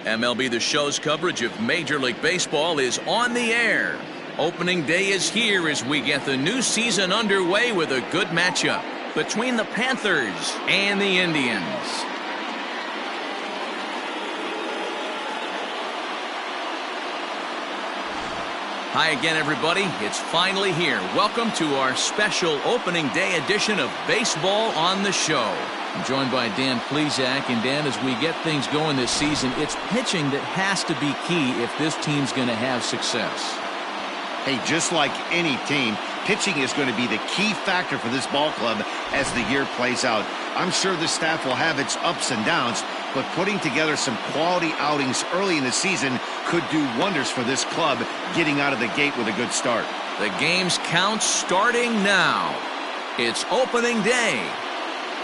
MLB The Show's coverage of Major League Baseball is on the air. Opening day is here as we get the new season underway with a good matchup between the Panthers and the Indians. Hi again, everybody. It's finally here. Welcome to our special opening day edition of Baseball on the Show. I'm joined by Dan Plesac. And Dan, as we get things going this season, it's pitching that has to be key if this team's going to have success. Hey, just like any team, pitching is going to be the key factor for this ball club as the year plays out. I'm sure the staff will have its ups and downs, but putting together some quality outings early in the season could do wonders for this club getting out of the gate with a good start. The game's count starting now. It's opening day.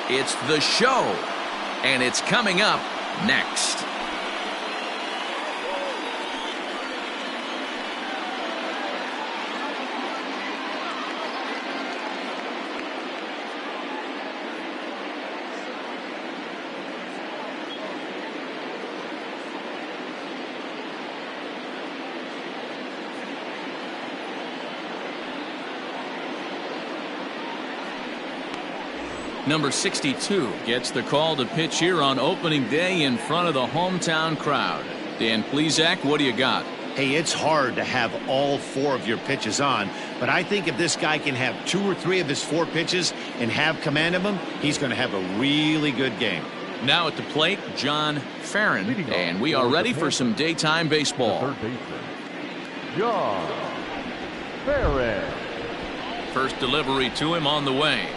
It's the show, and it's coming up next. Number 62 gets the call to pitch here on opening day in front of the hometown crowd. Dan Plesac, what do you got? Hey, it's hard to have all four of your pitches on, but I think if this guy can have 2 or 3 of his 4 pitches and have command of them, he's going to have a really good game. Now at the plate, John Farron, and we are ready for some daytime baseball. Third baseman, John Farron. First delivery to him on the way.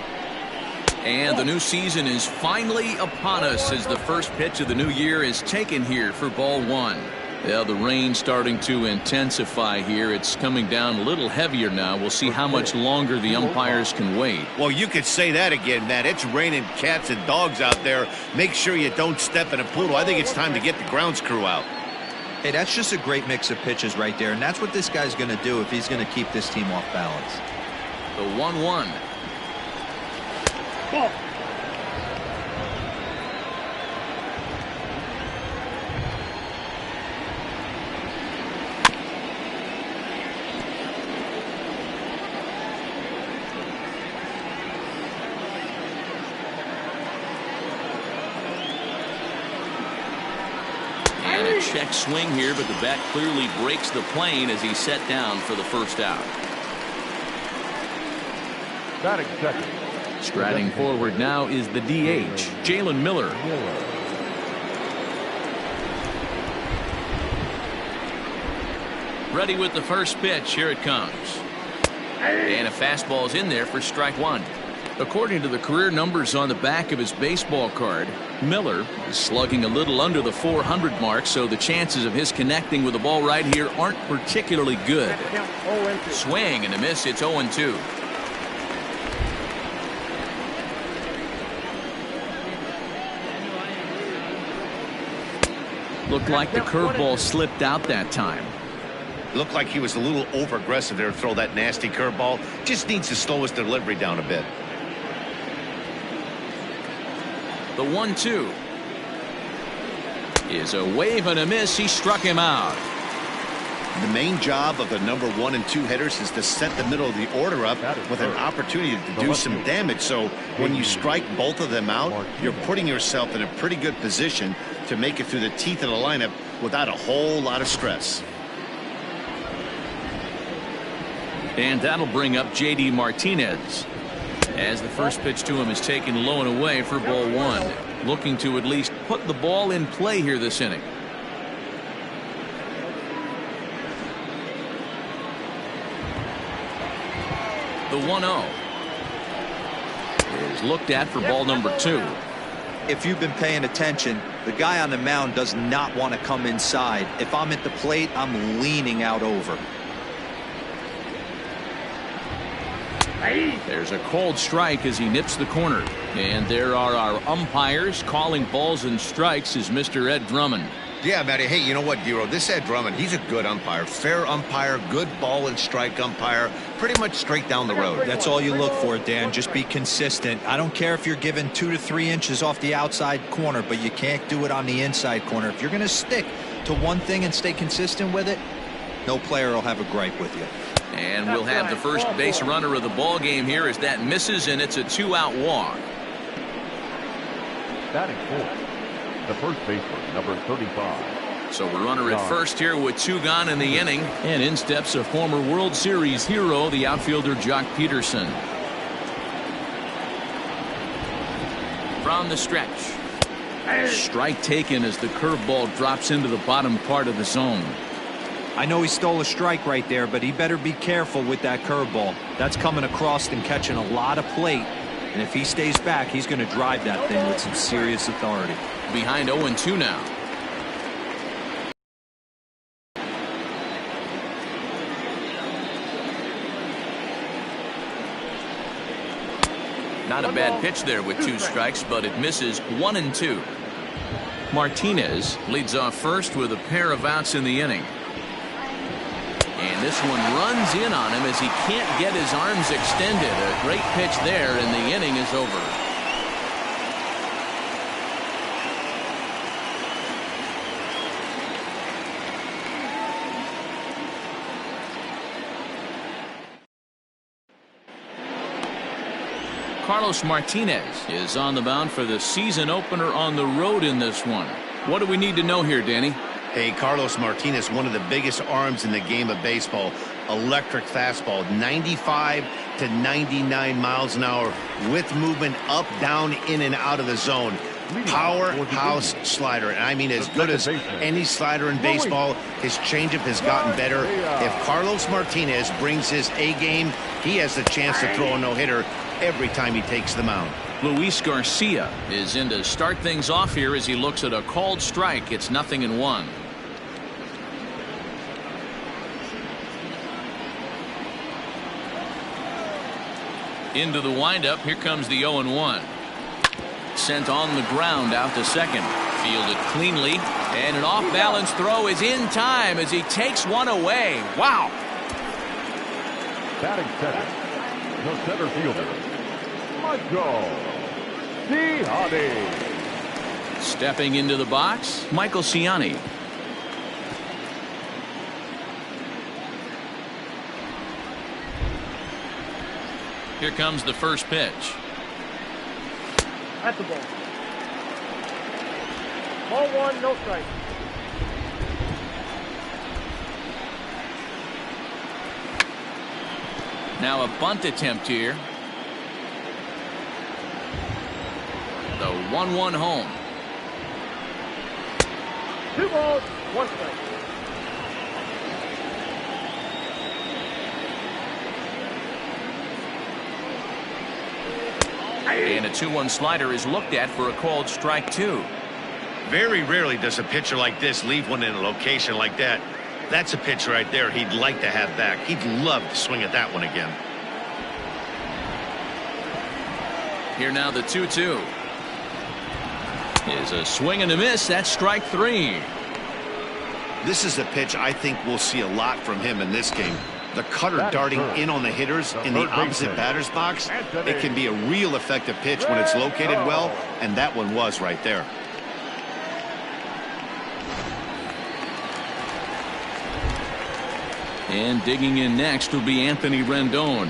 And the new season is finally upon us as the first pitch of the new year is taken here for ball 1. Well, the rain starting to intensify here. It's coming down a little heavier now. We'll see how much longer the umpires can wait. Well, you could say that again, Matt. It's raining cats and dogs out there. Make sure you don't step in a poodle. I think it's time to get the grounds crew out. Hey, that's just a great mix of pitches right there, and that's what this guy's going to do if he's going to keep this team off balance. The 1-1. Ball. And a check swing here, but the bat clearly breaks the plane as he's set down for the first out. Batting second. Striding forward now is the DH, Jalen Miller. Ready with the first pitch. Here it comes. And a fastball's in there for strike 1. According to the career numbers on the back of his baseball card, Miller is slugging a little under the 400 mark, so the chances of his connecting with the ball right here aren't particularly good. Swing and a miss. It's 0-2. Looked like the curveball slipped out that time. Looked like he was a little over-aggressive there to throw that nasty curveball. Just needs to slow his delivery down a bit. The 1-2 is a wave and a miss. He struck him out. The main job of the number 1 and 2 hitters is to set the middle of the order up with an opportunity to do some damage. So when you strike both of them out, you're putting yourself in a pretty good position to make it through the teeth of the lineup without a whole lot of stress. And that'll bring up J.D. Martinez as the first pitch to him is taken low and away for ball 1. Looking to at least put the ball in play here this inning. The 1-0 is looked at for ball number 2. If you've been paying attention, the guy on the mound does not want to come inside. If I'm at the plate, I'm leaning out over. There's a cold strike as he nips the corner. And there are our umpires calling balls and strikes is Mr. Ed Drummond. Yeah, Matty. Hey, you know what, Dero? This Ed Drummond, he's a good umpire. Fair umpire, good ball and strike umpire. Pretty much straight down the road. That's all you look for, Dan. Just be consistent. I don't care if you're given 2 to 3 inches off the outside corner, but you can't do it on the inside corner. If you're going to stick to one thing and stay consistent with it, no player will have a gripe with you. And we'll have the first base runner of the ball game here as that misses, and it's a 2-out walk. Batting fourth, the first baseman, number 35. So a runner at first here with 2 gone in the inning. And in steps a former World Series hero, the outfielder Jock Peterson. From the stretch. Strike taken as the curveball drops into the bottom part of the zone. I know he stole a strike right there, but he better be careful with that curveball. That's coming across and catching a lot of plate. And if he stays back, he's going to drive that thing with some serious authority. Behind 0-2 now. Not a bad pitch there with 2 strikes, but it misses 1-2. Martinez leads off first with a pair of outs in the inning. And this one runs in on him as he can't get his arms extended. A great pitch there, and the inning is over. Carlos Martinez is on the mound for the season opener on the road in this one. What do we need to know here, Danny? Hey, Carlos Martinez, one of the biggest arms in the game of baseball. Electric fastball, 95 to 99 miles an hour with movement up, down, in, and out of the zone. Powerhouse slider, and I mean as good as any slider in baseball. His changeup has gotten better. If Carlos Martinez brings his A game, he has the chance to throw a no-hitter every time he takes the mound. Luis Garcia is in to start things off here as he looks at a called strike. It's 0-1. Into the windup. Here comes the 0-1. Sent on the ground out to second. Fielded cleanly, and an off-balance throw is in time as he takes one away. Wow. Batting second, the center fielder, Michael Ciani. Stepping into the box, Michael Ciani. Here comes the first pitch. At the ball. Ball 1, no strike. Now a bunt attempt here. The 1-1 home. 2 balls, 1 strike. And a 2-1 slider is looked at for a called strike 2. Very rarely does a pitcher like this leave one in a location like that. That's a pitch right there he'd like to have back. He'd love to swing at that one again. Here now the 2-2. Is a swing and a miss. That's strike 3. This is a pitch I think we'll see a lot from him in this game. The cutter darting in on the hitters in the opposite batter's box. It can be a real effective pitch when it's located well, and that one was right there. And digging in next will be Anthony Rendon.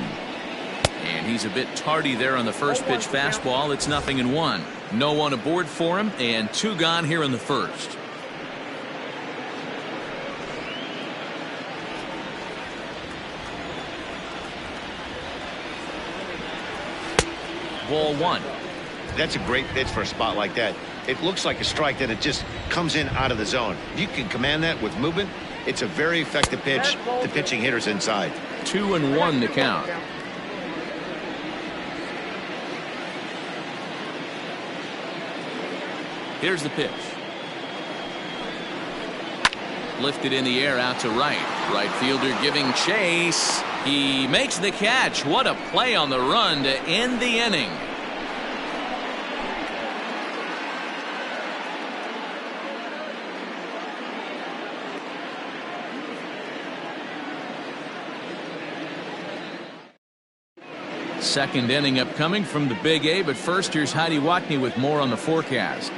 And he's a bit tardy there on the first pitch fastball. It's 0-1. No one aboard for him, and 2 gone here in the first. Ball 1. That's a great pitch for a spot like that. It looks like a strike, then it just comes in out of the zone. If you can command that with movement, it's a very effective pitch to pitching hitters inside. 2-1 the count. Here's the pitch. Lifted in the air out to right. Right fielder giving chase. He makes the catch. What a play on the run to end the inning. Second inning upcoming from the Big A, but first here's Heidi Watney with more on the forecast.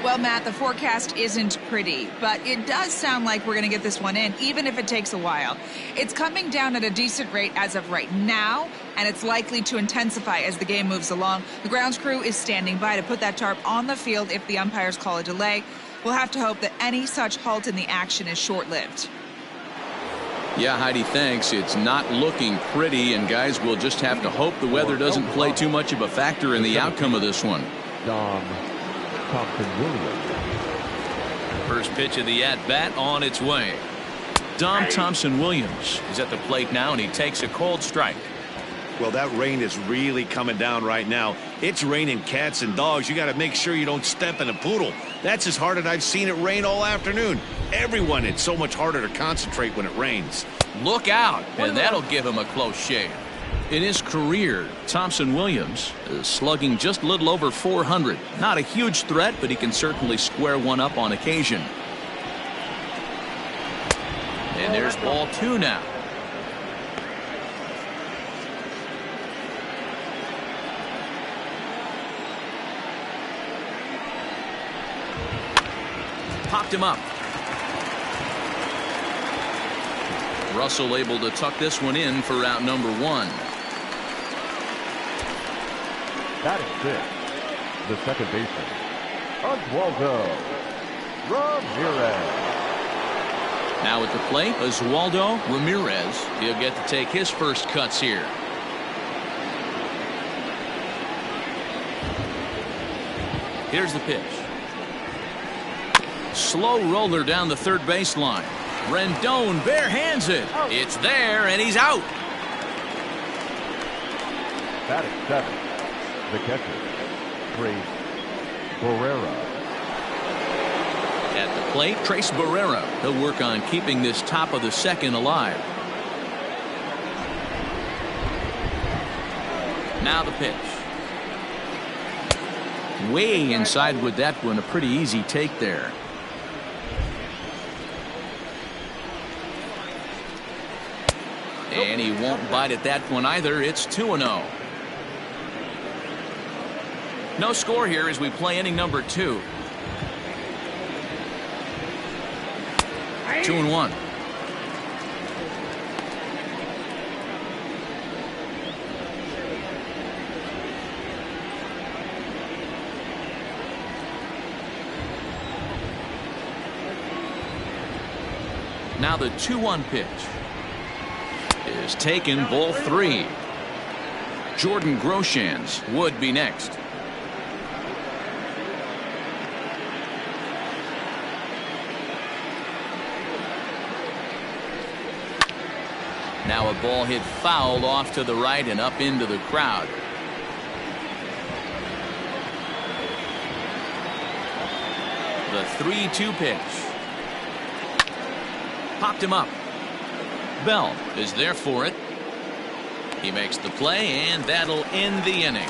Well, Matt, the forecast isn't pretty, but it does sound like we're going to get this one in, even if it takes a while. It's coming down at a decent rate as of right now, and it's likely to intensify as the game moves along. The grounds crew is standing by to put that tarp on the field if the umpires call a delay. We'll have to hope that any such halt in the action is short-lived. Yeah, Heidi, thanks. It's not looking pretty, and guys will just have to hope the weather doesn't play too much of a factor in the outcome of this one. First pitch of the at-bat on its way. Dom Thompson-Williams is at the plate now, and he takes a cold strike. Well, that rain is really coming down right now. It's raining cats and dogs. You got to make sure you don't step in a poodle. That's as hard as I've seen it rain all afternoon. Everyone, it's so much harder to concentrate when it rains. Look out, and that'll give him a close shave. In his career, Thompson-Williams is slugging just a little over 400. Not a huge threat, but he can certainly square one up on occasion. And there's ball 2 now. Popped him up. Russell able to tuck this one in for out number 1. That is it. The second baseman, Oswaldo Ramirez. Now at the plate, Oswaldo Ramirez. He'll get to take his first cuts here. Here's the pitch. Slow roller down the third baseline. Rendon bare hands it. It's there, and he's out. That is 7. The catcher, Trace Barrera. At the plate, Trace Barrera. He'll work on keeping this top of the second alive. Now the pitch. Way inside with that one. A pretty easy take there. And he won't bite at that one either. It's 2-0. No score here as we play inning number 2. 2-1. Now the 2-1 pitch is taken, ball 3. Jordan Groshans would be next. Now a ball hit foul off to the right and up into the crowd. The 3-2 pitch. Popped him up. Bell is there for it. He makes the play, and that'll end the inning.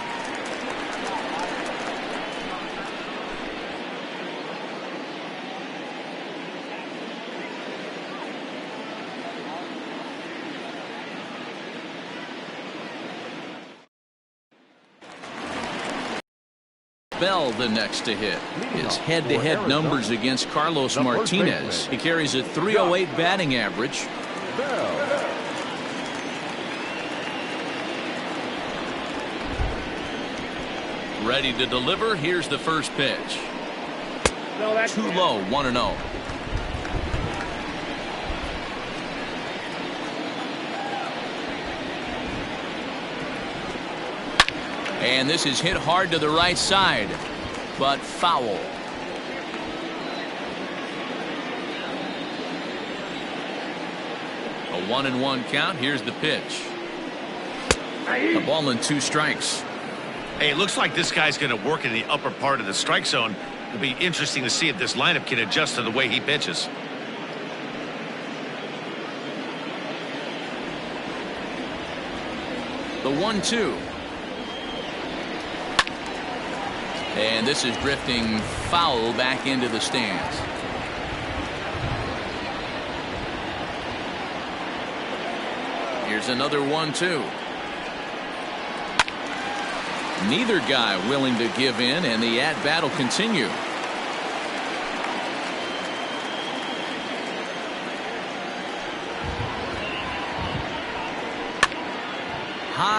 Bell the next to hit. His head-to-head numbers against Carlos Martinez. He carries a .308 batting average. Ready to deliver. Here's the first pitch. Too low, 1-0. And this is hit hard to the right side, but foul. A 1-1 count. Here's the pitch. A ball and 2 strikes. Hey, it looks like this guy's going to work in the upper part of the strike zone. It'll be interesting to see if this lineup can adjust to the way he pitches. The 1-2. And this is drifting foul back into the stands. Here's another 1-2. Neither guy willing to give in, and the at-bat will continue.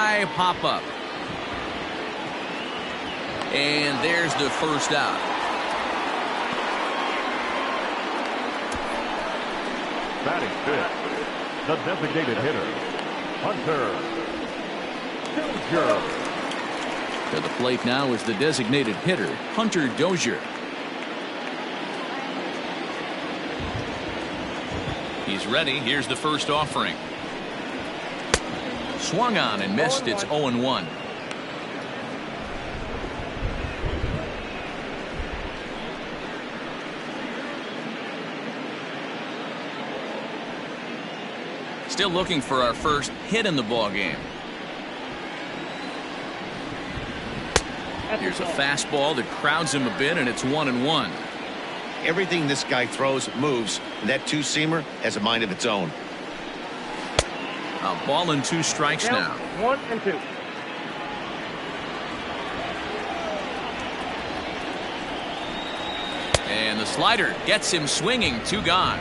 high pop-up. And there's the first out. Batting fifth, the designated hitter, Hunter Dozier. To the plate now is the designated hitter, Hunter Dozier. He's ready. Here's the first offering. Swung on and missed. It's 0-1. Still looking for our first hit in the ball game. Here's a fastball that crowds him a bit, and it's 1-1. Everything this guy throws moves, and that two-seamer has a mind of its own. A ball and 2 strikes now. 1-2. And the slider gets him swinging. 2 gone.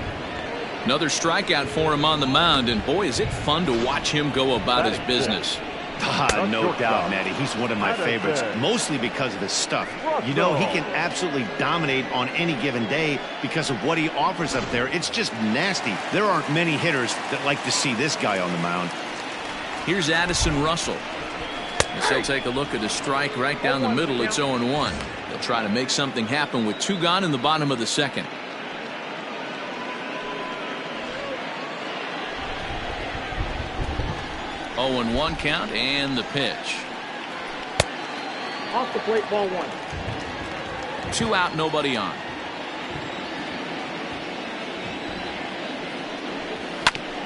Another strikeout for him on the mound, and boy, is it fun to watch him go about his business. No doubt, Matty. He's one of my favorites, mostly because of his stuff. You know, he can absolutely dominate on any given day because of what he offers up there. It's just nasty. There aren't many hitters that like to see this guy on the mound. Here's Addison Russell. As he'll take a look at a strike right down the middle. It's 0-1. They'll try to make something happen with 2 gone in the bottom of the second. Oh, 0-1 count, and the pitch. Off the plate, ball 1. 2 out, nobody on.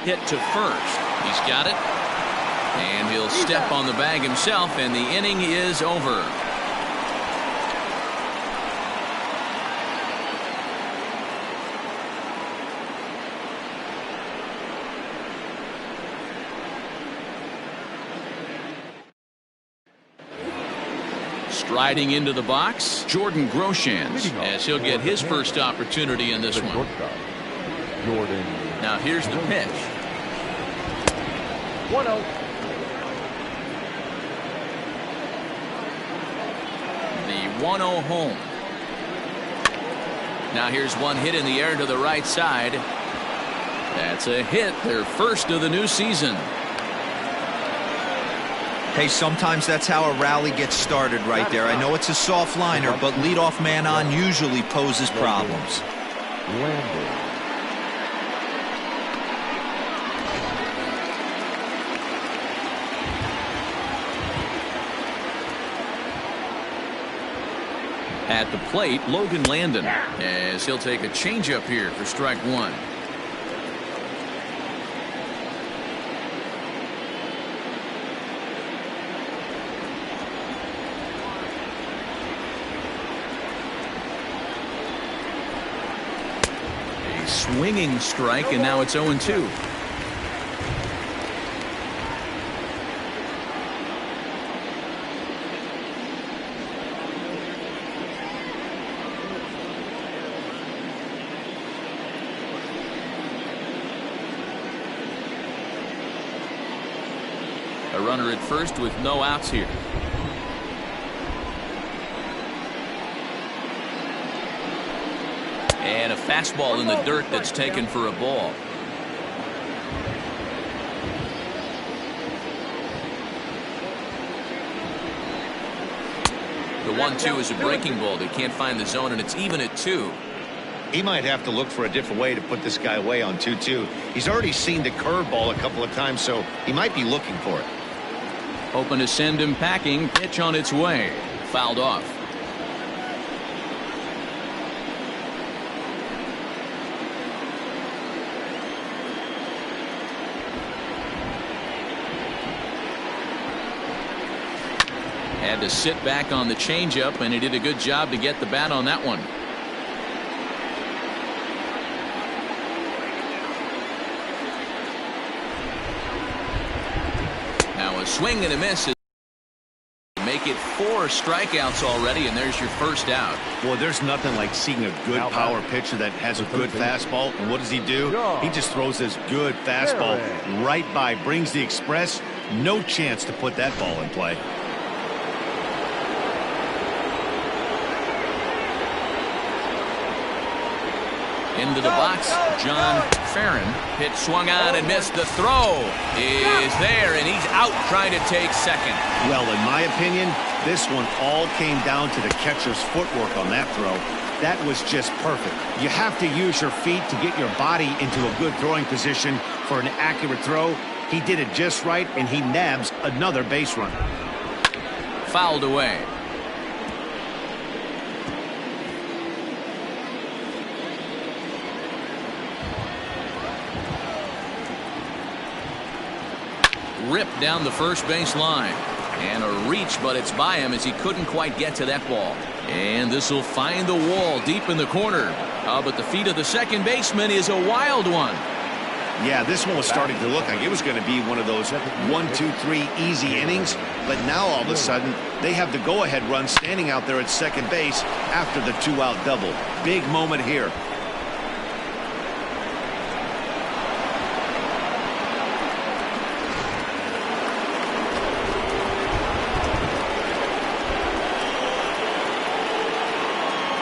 Hit to first. He's got it. And he'll step on the bag himself, and the inning is over. Striding into the box, Jordan Groshans, as he'll get his first opportunity in this one. Now here's the pitch. 1-0. The 1-0 home. Now here's one hit in the air to the right side. That's a hit, their first of the new season. Hey, sometimes that's how a rally gets started right there. I know it's a soft liner, but leadoff man on usually poses problems. At the plate, Logan Landon, as he'll take a changeup here for strike 1. Swinging strike, and now it's 0-2. A runner at first with no outs here. And a fastball in the dirt that's taken for a ball. The 1-2 is a breaking ball. They can't find the zone, and it's even at 2. He might have to look for a different way to put this guy away on 2-2. He's already seen the curveball a couple of times, so he might be looking for it. Hoping to send him packing. Pitch on its way. Fouled off. Had to sit back on the changeup, and he did a good job to get the bat on that one. Now a swing and a miss. Make it 4 strikeouts already, and there's your first out. Boy, there's nothing like seeing a good power pitcher that has a good fastball. And what does he do? He just throws this good fastball right by, brings the express No chance to put that ball in play. Into the box, John Farron. Pitch swung on and missed. The throw is there, and he's out trying to take second. Well, in my opinion, this one all came down to the catcher's footwork on that throw. That was just perfect. You have to use your feet to get your body into a good throwing position for an accurate throw. He did it just right, and he nabs another base runner. Fouled away. Ripped down the first base line. And a reach, but it's by him as he couldn't quite get to that ball. And this will find the wall deep in the corner. But the feet of the second baseman is a wild one. Yeah, this one was starting to look like it was going to be one of those 1, 2, 3 easy innings. But now all of a sudden, they have the go-ahead run standing out there at second base after the 2-out double. Big moment here.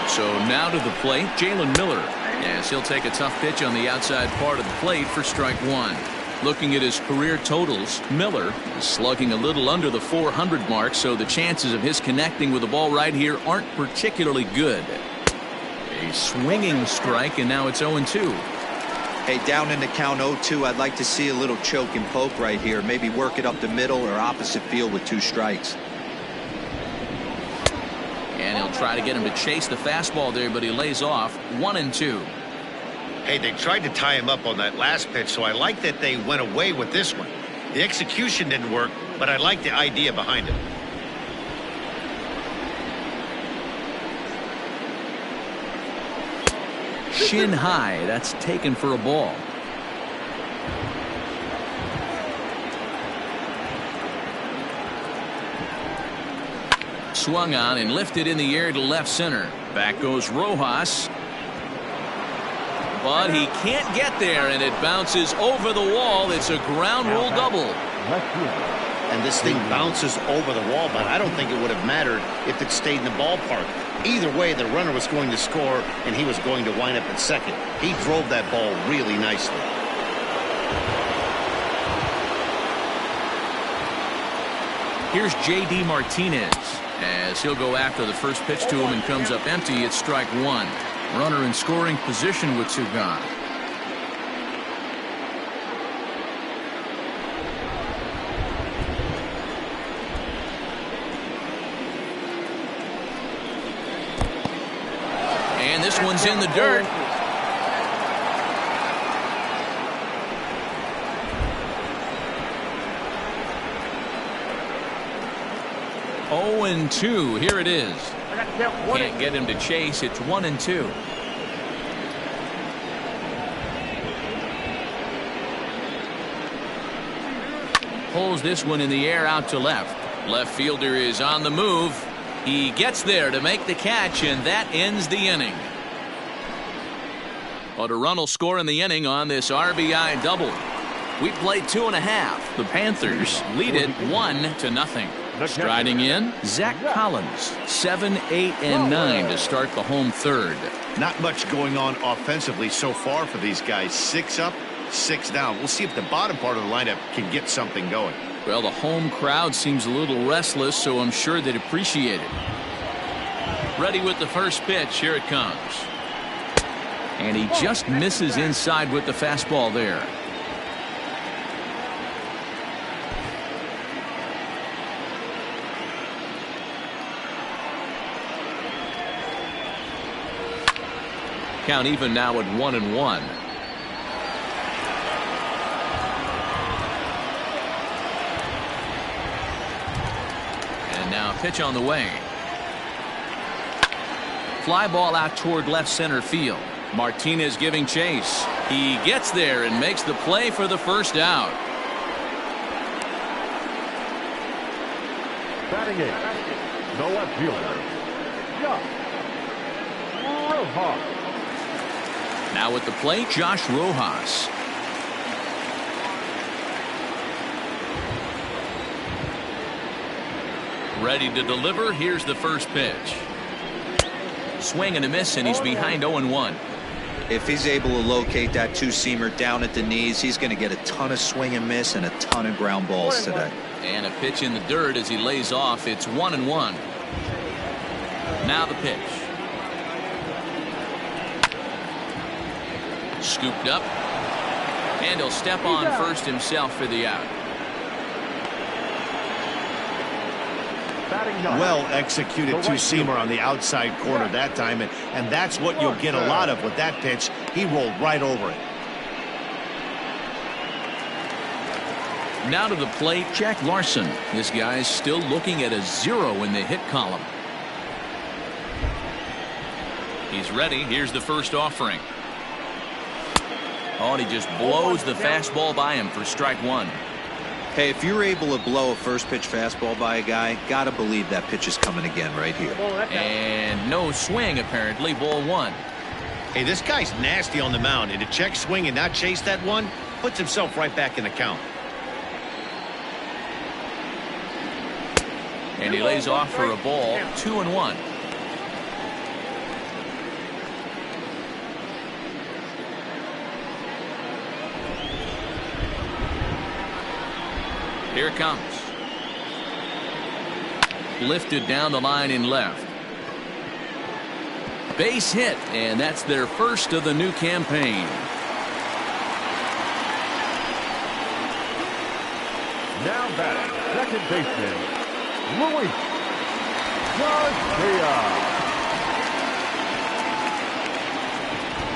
So now to the plate, Jalen Miller. Yes, he'll take a tough pitch on the outside part of the plate for strike one. Looking at his career totals, Miller is slugging a little under the 400 mark, so the chances of his connecting with the ball right here aren't particularly good. A swinging strike, and now it's 0-2. Hey, down in the count 0-2, I'd like to see a little choke and poke right here. Maybe work it up the middle or opposite field with 2 strikes. And he'll try to get him to chase the fastball there, but he lays off. 1-2. Hey, they tried to tie him up on that last pitch, so I like that they went away with this one. The execution didn't work, but I like the idea behind it. Shin high. That's taken for a ball. Swung on and lifted in the air to left center. Back goes Rojas. But he can't get there, and it bounces over the wall. It's a ground rule double. And this thing bounces over the wall, but I don't think it would have mattered if it stayed in the ballpark. Either way, the runner was going to score, and he was going to wind up at second. He drove that ball really nicely. Here's J.D. Martinez as he'll go after the first pitch to him and comes up empty. It's strike one. Runner in scoring position with 2 gone. And this one's in the dirt. Oh, and 2. Here it is. Can't get him to chase. It's 1-2. Pulls this one in the air out to left. Left fielder is on the move. He gets there to make the catch, and that ends the inning. But a run will score in the inning on this RBI double. We played 2.5. The Panthers lead it 1-0. Striding in, Zach Collins, 7, 8, and 9 to start the home third. Not much going on offensively so far for these guys. 6 up, 6 down. We'll see if the bottom part of the lineup can get something going. Well, the home crowd seems a little restless, so I'm sure they'd appreciate it. Ready with the first pitch. Here it comes. And he just misses inside with the fastball there. Count even now at 1-1. And now pitch on the way. Fly ball out toward left center field. Martinez giving chase. He gets there and makes the play for the first out. Batting 8, the left fielder, Rojas. Now at the plate, Josh Rojas. Ready to deliver. Here's the first pitch. Swing and a miss, and he's behind 0-1. If he's able to locate that two-seamer down at the knees, he's going to get a ton of swing and miss and a ton of ground balls today. And a pitch in the dirt as he lays off. It's 1-1. Now the pitch. Scooped up. And he'll step on first himself for the out. Well executed two-seamer on the outside corner that time, and that's what you'll get a lot of with that pitch. He rolled right over it. Now to the plate, Jack Larson. This guy's still looking at a 0 in the hit column. He's ready. Here's the first offering. Oh, and he just blows the fastball by him for strike one. Hey, if you're able to blow a first pitch fastball by a guy, gotta believe that pitch is coming again right here. And no swing, apparently. Ball one. Hey, this guy's nasty on the mound, and to check swing and not chase that one puts himself right back in the count. And he lays off for a ball. 2-1. Here it comes. Lifted down the line in left. Base hit, and that's their first of the new campaign. Now batting, second baseman, Luis Garcia.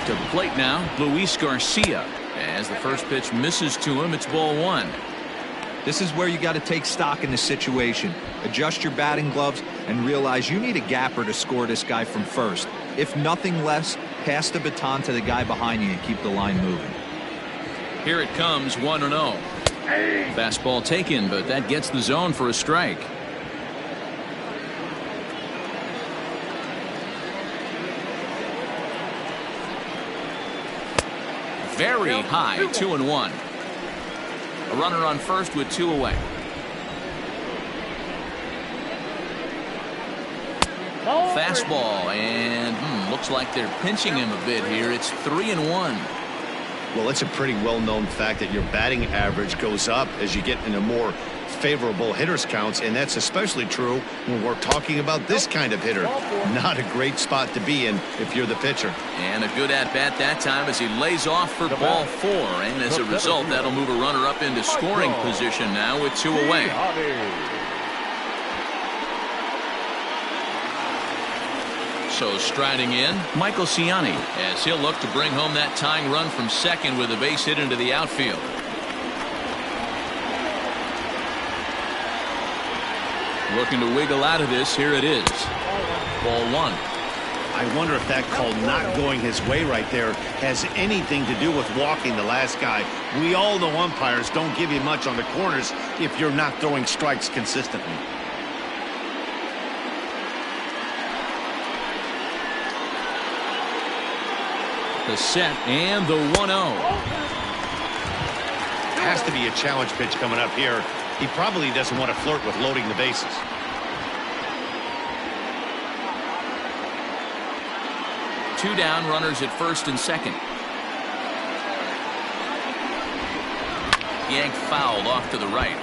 To the plate now, Luis Garcia. As the first pitch misses to him, it's ball one. This is where you got to take stock in the situation. Adjust your batting gloves and realize you need a gapper to score this guy from first. If nothing less, pass the baton to the guy behind you and keep the line moving. Here it comes, 1-0. Fastball taken, but that gets the zone for a strike. Very high, 2-1. A runner on first with 2 away. Fastball, and looks like they're pinching him a bit here. It's 3-1. Well, it's a pretty well-known fact that your batting average goes up as you get into more favorable hitters counts, and that's especially true when we're talking about this kind of hitter. Not a great spot to be in if you're the pitcher. And a good at-bat that time as he lays off for ball 4, and as a result, that'll move a runner up into scoring position now with 2 away. So striding in, Michael Ciani, as he'll look to bring home that tying run from second with a base hit into the outfield. Looking to wiggle out of this. Here it is. Ball one. I wonder if that call not going his way right there has anything to do with walking the last guy. We all know umpires don't give you much on the corners if you're not throwing strikes consistently. The set and the 1-0. Has to be a challenge pitch coming up here. He probably doesn't want to flirt with loading the bases. Two down, runners at first and second. Yanked fouled off to the right.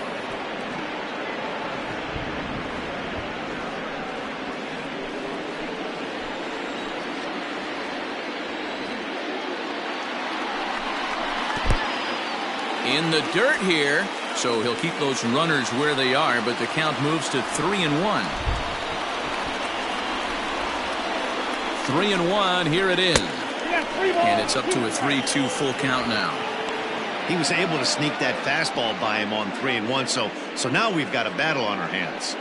In the dirt here, so he'll keep those runners where they are, but the count moves to 3-1. 3-1, here it is. And it's up to a 3-2 full count now. He was able to sneak that fastball by him on 3-1, so now we've got a battle on our hands.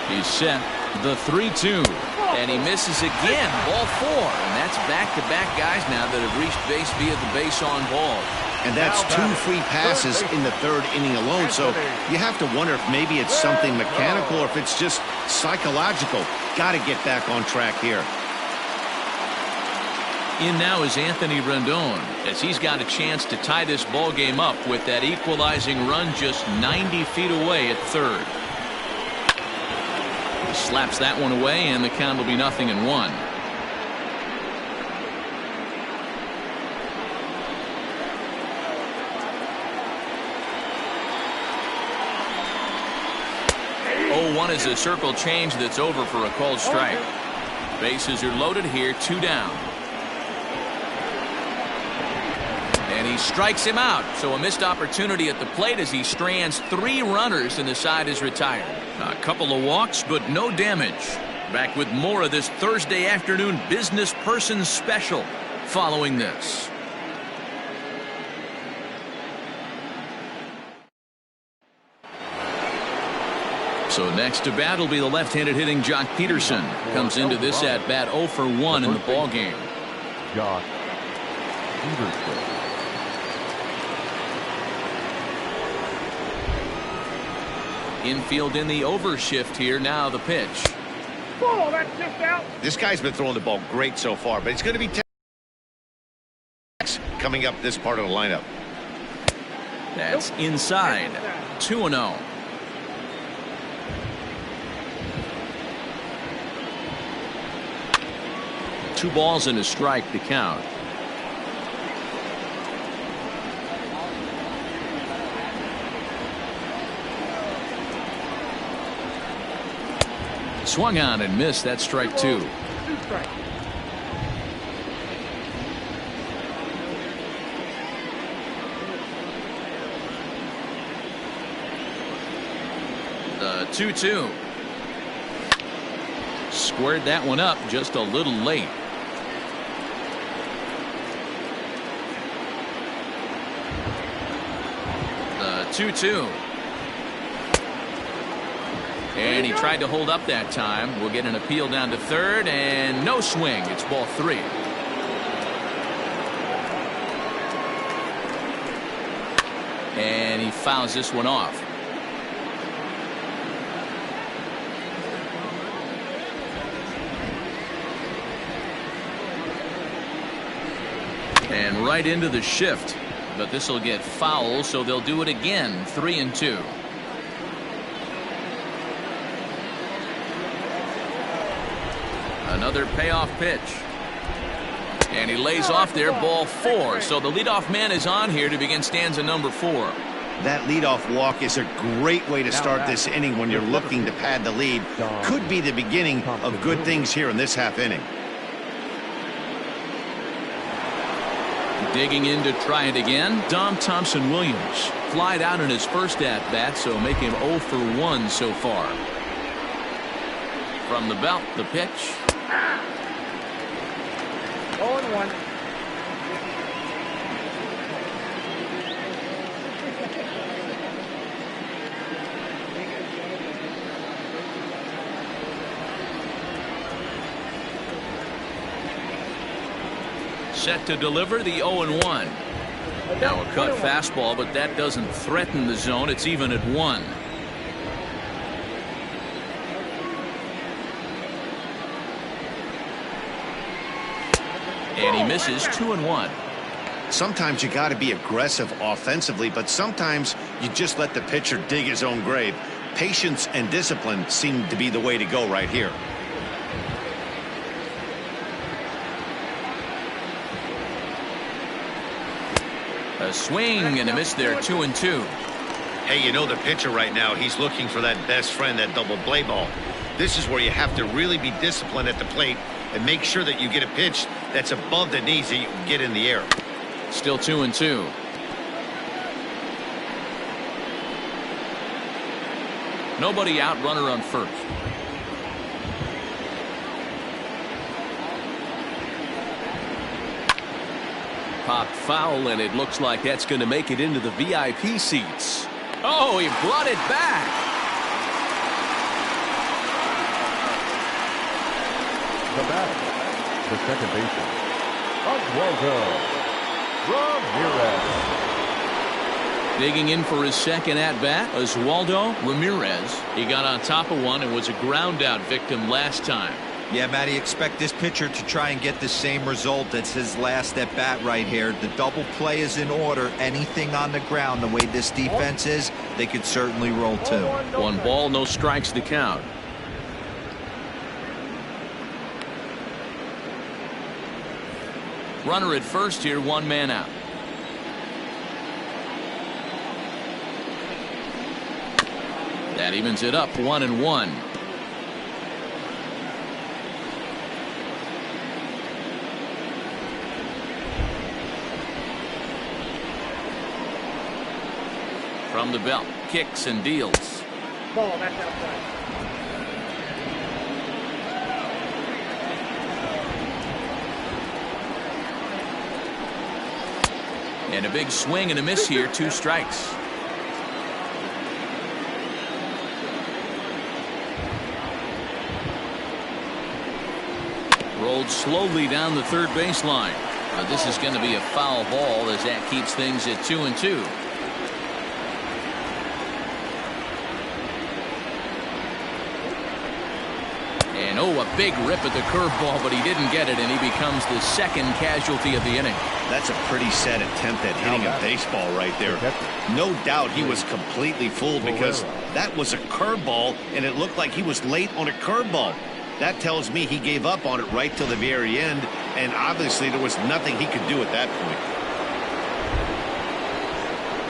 He's set, the 3-2. And he misses again, ball 4. And that's back-to-back guys now that have reached base via the base on ball. And that's 2 free passes in the 3rd inning alone. So you have to wonder if maybe it's something mechanical or if it's just psychological. Got to get back on track here. In now is Anthony Rendon, as he's got a chance to tie this ball game up with that equalizing run just 90 feet away at third. He slaps that one away, and the count will be 0-1. One is a circle change that's over for a called strike. Bases are loaded here, 2 down. And he strikes him out, so a missed opportunity at the plate as he strands 3 runners and the side is retired. A couple of walks, but no damage. Back with more of this Thursday afternoon business person special following this. So next to bat will be the left-handed hitting Jock Peterson. Comes into this at bat 0 for 1 in the ball game. Jock Peterson. Infield in the overshift here. Now the pitch. Oh, that's just out. This guy's been throwing the ball great so far, but it's going to be coming up this part of the lineup. That's inside. 2-0. Two balls and a strike to count. Swung on and missed. That's strike 2. 2 strikes. The 2-2. Squared that one up just a little late. The 2-2. And he tried to hold up that time. We'll get an appeal down to third, and no swing. It's ball 3. And he fouls this one off. And right into the shift. But this will get foul, so they'll do it again. 3-2. Another payoff pitch. And he lays off there, ball 4. So the leadoff man is on here to begin stanza number 4. That leadoff walk is a great way to start this inning when you're looking to pad the lead. Could be the beginning of good things here in this half inning. Digging in to try it again, Dom Thompson-Williams. Flied out in his first at-bat, so make him 0 for 1 so far. From the belt, the pitch. 0-1. Set to deliver the 0-1. Now a cut fastball, but that doesn't threaten the zone. It's even at 1. And he misses 2-1. Sometimes you got to be aggressive offensively, but sometimes you just let the pitcher dig his own grave. Patience and discipline seem to be the way to go right here. A swing and a miss there. 2-2. Hey, you know the pitcher right now, he's looking for that best friend, that double play ball. This is where you have to really be disciplined at the plate and make sure that you get a pitch that's above the knees that you can get in the air. Still 2-2. Nobody out, runner on first. Popped foul, and it looks like that's going to make it into the VIP seats. Oh, he brought it back. The batter, the second baseman, Ramirez. Digging in for his second at-bat, Oswaldo Ramirez. He got on top of one and was a ground-out victim last time. Yeah, Matty, expect this pitcher to try and get the same result as his last at bat right here. The double play is in order. Anything on the ground, the way this defense is, they could certainly roll two. 1 ball, no strikes to count. Runner at first here, 1 man out. That evens it up, 1-1. From the belt, kicks and deals. Ball, that's outside. And a big swing and a miss here, 2 strikes. Rolled slowly down the third baseline. This is going to be a foul ball as that keeps things at 2-2. And oh, a big rip at the curveball, but he didn't get it, and he becomes the second casualty of the inning. That's a pretty sad attempt at hitting a baseball right there. No doubt he was completely fooled because that was a curveball, and it looked like he was late on a curveball. That tells me he gave up on it right till the very end, and obviously there was nothing he could do at that point.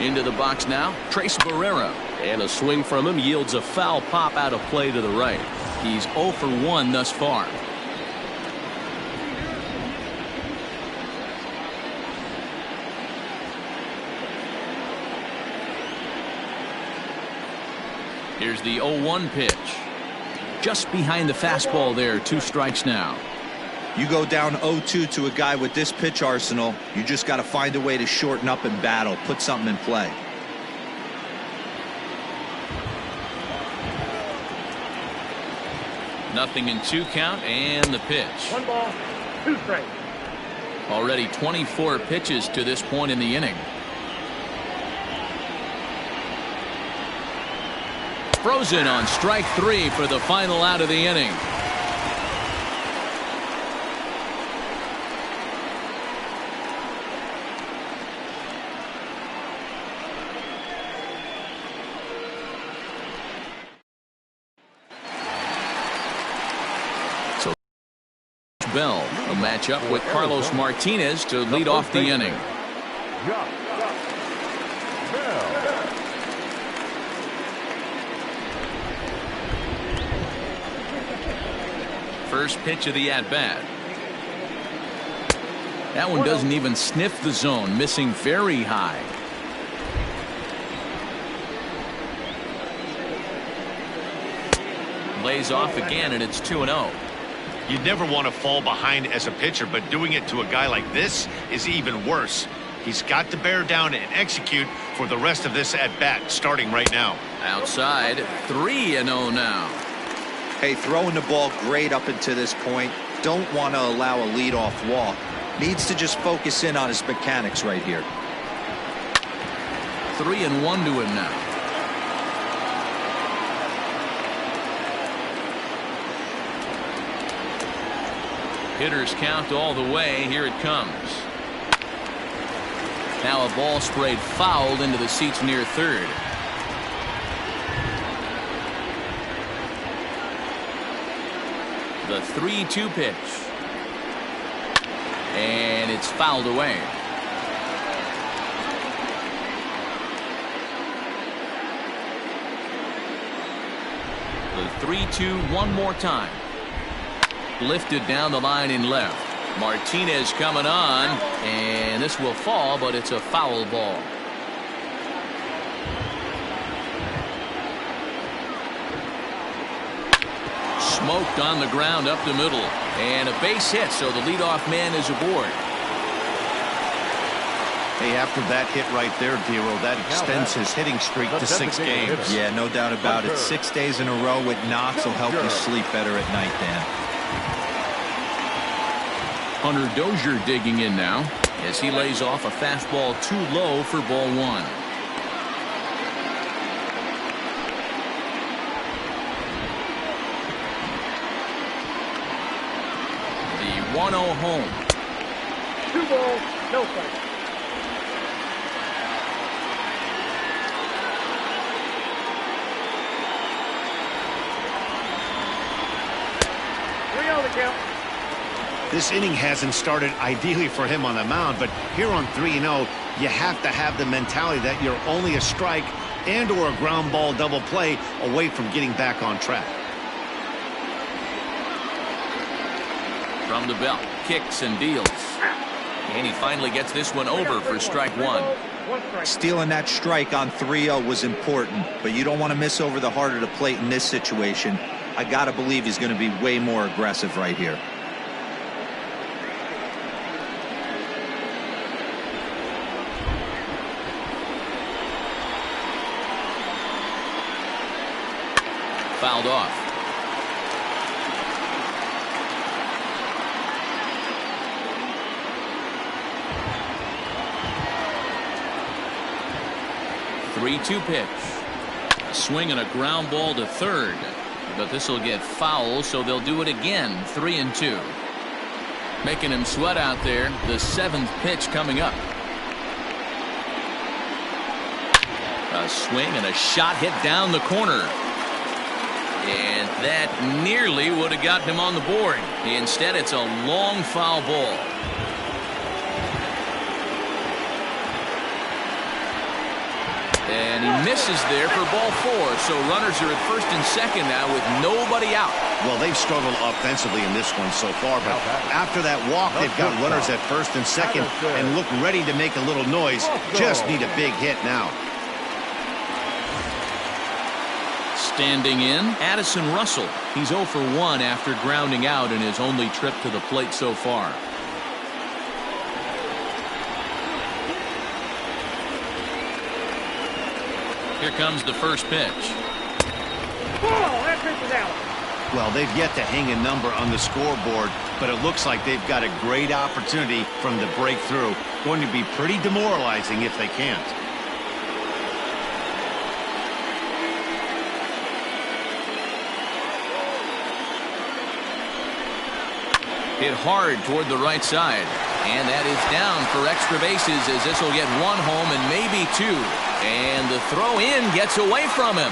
Into the box now, Trace Barrera. And a swing from him yields a foul pop out of play to the right. He's 0 for 1 thus far. Here's the 0-1 pitch. Just behind the fastball there, 2 strikes now. You go down 0-2 to a guy with this pitch arsenal, you just got to find a way to shorten up and battle, put something in play. Nothing in 2 count, and the pitch. 1 ball, 2 strikes. Already 24 pitches to this point in the inning. Frozen on strike 3 for the final out of the inning. So Bell, a matchup with Carlos Martinez to lead off the inning. First pitch of the at-bat. That one doesn't even sniff the zone, missing very high. Lays off again, and it's 2-0. You never want to fall behind as a pitcher, but doing it to a guy like this is even worse. He's got to bear down and execute for the rest of this at-bat, starting right now. Outside, 3-0 now. Hey, throwing the ball great up until this point. Don't want to allow a leadoff walk. Needs to just focus in on his mechanics right here. 3-1 to him now. Hitters count all the way. Here it comes. Now a ball sprayed fouled into the seats near third. The 3-2 pitch. And it's fouled away. The 3-2 one more time. Lifted down the line in left. Martinez coming on, and this will fall, but it's a foul ball. Smoked on the ground up the middle, and a base hit, so the leadoff man is aboard. Hey, after that hit right there, Dero, that extends his hitting streak to 6 games. Yeah, no doubt about it. 6 days in a row with knocks will help you sleep better at night, Dan. Hunter Dozier digging in now as he lays off a fastball too low for ball 1. 1-0 home. 2 balls, no strikes. 3-0 the count. This inning hasn't started ideally for him on the mound, but here on 3-0, you have to have the mentality that you're only a strike and or a ground ball double play away from getting back on track. From the belt, kicks and deals. And he finally gets this one over for strike 1. Stealing that strike on 3-0 was important, but you don't want to miss over the heart of the plate in this situation. I got to believe he's going to be way more aggressive right here. Fouled off. Three-two pitch. A swing and a ground ball to third, but this will get foul, so they'll do it again. 3-2. Making him sweat out there. The 7th pitch coming up. A swing and a shot hit down the corner. And that nearly would have gotten him on the board. Instead, it's a long foul ball. And he misses there for ball 4. So runners are at first and second now with nobody out. Well, they've struggled offensively in this one so far, but after that walk, they've got runners at first and second and look ready to make a little noise. Just need a big hit now. Standing in, Addison Russell. He's 0 for 1 after grounding out in his only trip to the plate so far. Here comes the first pitch. Ball, that pitch is out. Well, they've yet to hang a number on the scoreboard, but it looks like they've got a great opportunity from the breakthrough. Going to be pretty demoralizing if they can't. Hit hard toward the right side. And that is down for extra bases as this will get 1 home and maybe 2. And the throw in gets away from him.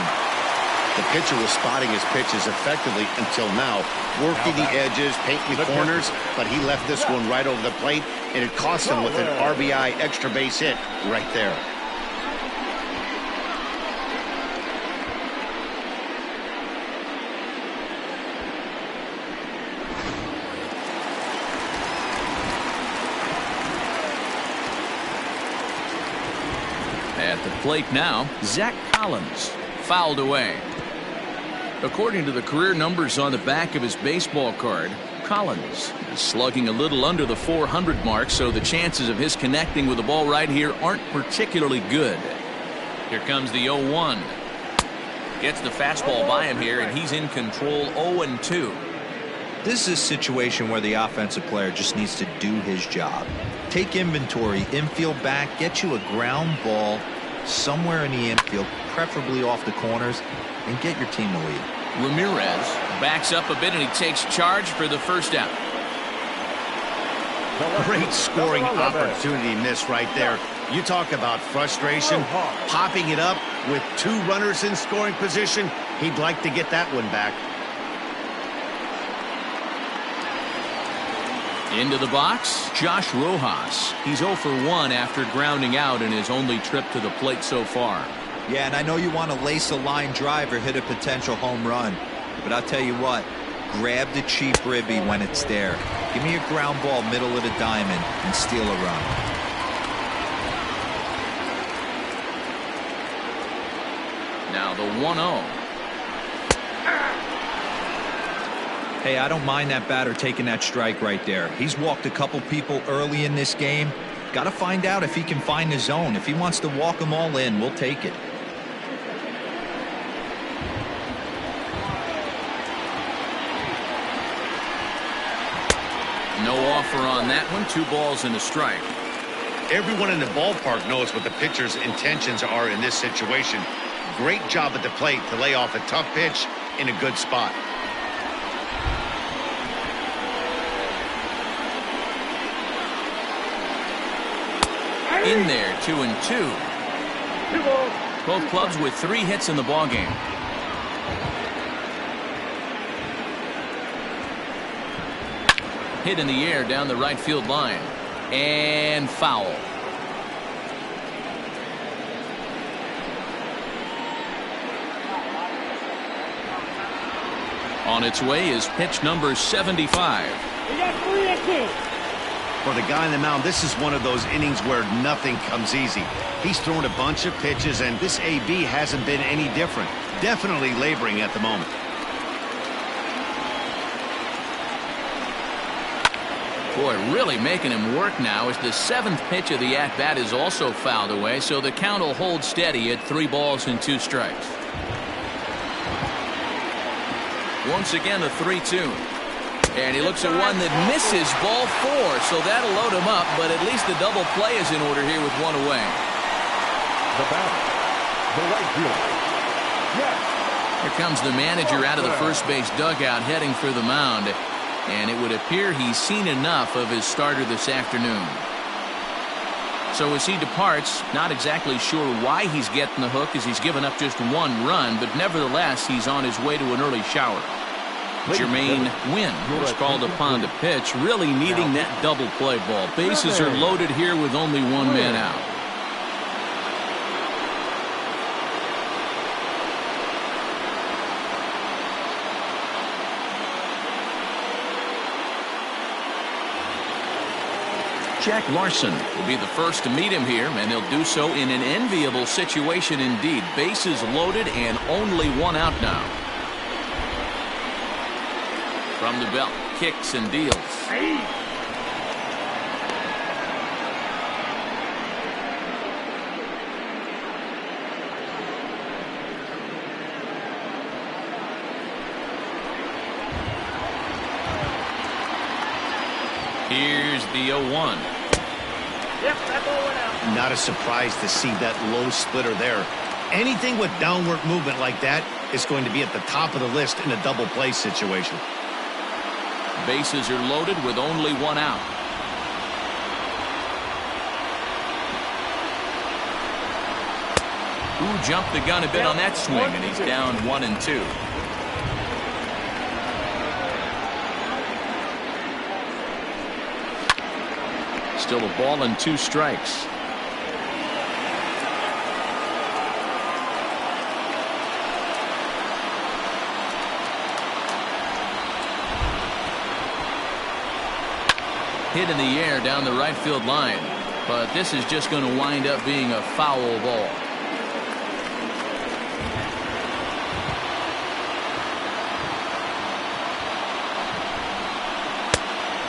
The pitcher was spotting his pitches effectively until now, working the edges, painting the corners, but he left this one right over the plate, and it cost him with an RBI extra base hit right there. At the plate now, Zach Collins. Fouled away. According to the career numbers on the back of his baseball card, Collins is slugging a little under the 400 mark, so the chances of his connecting with the ball right here aren't particularly good. Here comes the 0-1. Gets the fastball by him here, and he's in control. 0-2. This is a situation where the offensive player just needs to do his job. Take inventory, infield back, get you a ground ball somewhere in the infield, preferably off the corners, and get your team the lead. Ramirez backs up a bit, and he takes charge for the first out. Great scoring opportunity miss right there. You talk about frustration, popping it up with 2 runners in scoring position. He'd like to get that one back. Into the box, Josh Rojas. He's 0 for 1 after grounding out in his only trip to the plate so far. Yeah, and I know you want to lace a line drive or hit a potential home run, but I'll tell you what, grab the cheap ribby when it's there. Give me a ground ball middle of the diamond and steal a run. Now the 1-0. Hey, I don't mind that batter taking that strike right there. He's walked a couple people early in this game. Got to find out if he can find his zone. If he wants to walk them all in, we'll take it. No offer on that one. 2 balls and a strike. Everyone in the ballpark knows what the pitcher's intentions are in this situation. Great job at the plate to lay off a tough pitch in a good spot. In there, 2-2. 2 balls. Both clubs with 3 hits in the ballgame. Hit in the air down the right field line. And foul. On its way is pitch number 75. We got 3 and 2. For the guy on the mound, this is one of those innings where nothing comes easy. He's thrown a bunch of pitches, and this AB hasn't been any different. Definitely laboring at the moment. Boy, really making him work now as the 7th pitch of the at-bat is also fouled away, so the count will hold steady at 3 balls and 2 strikes. Once again, a 3-2. And he looks at one that misses ball 4, so that'll load him up, but at least the double play is in order here with 1 away. The batter, the right fielder. Yes. Here comes the manager out of the first base dugout heading for the mound, and it would appear he's seen enough of his starter this afternoon. So as he departs, not exactly sure why he's getting the hook as he's given up just 1 run, but nevertheless he's on his way to an early shower. Jermaine Wynn was called upon to pitch, really needing that double play ball. Bases are loaded here with only 1 man out. Jack Larson will be the first to meet him here, and he'll do so in an enviable situation indeed. Bases loaded and only 1 out now. From the belt, kicks and deals. Here's the 0-1. Yep, that ball went out. Not a surprise to see that low splitter there. Anything with downward movement like that is going to be at the top of the list in a double play situation. Bases are loaded with only 1 out. Who jumped the gun a bit on that swing, and he's down 1-2. Still a ball and 2 strikes. Hit in the air down the right field line, but this is just going to wind up being a foul ball.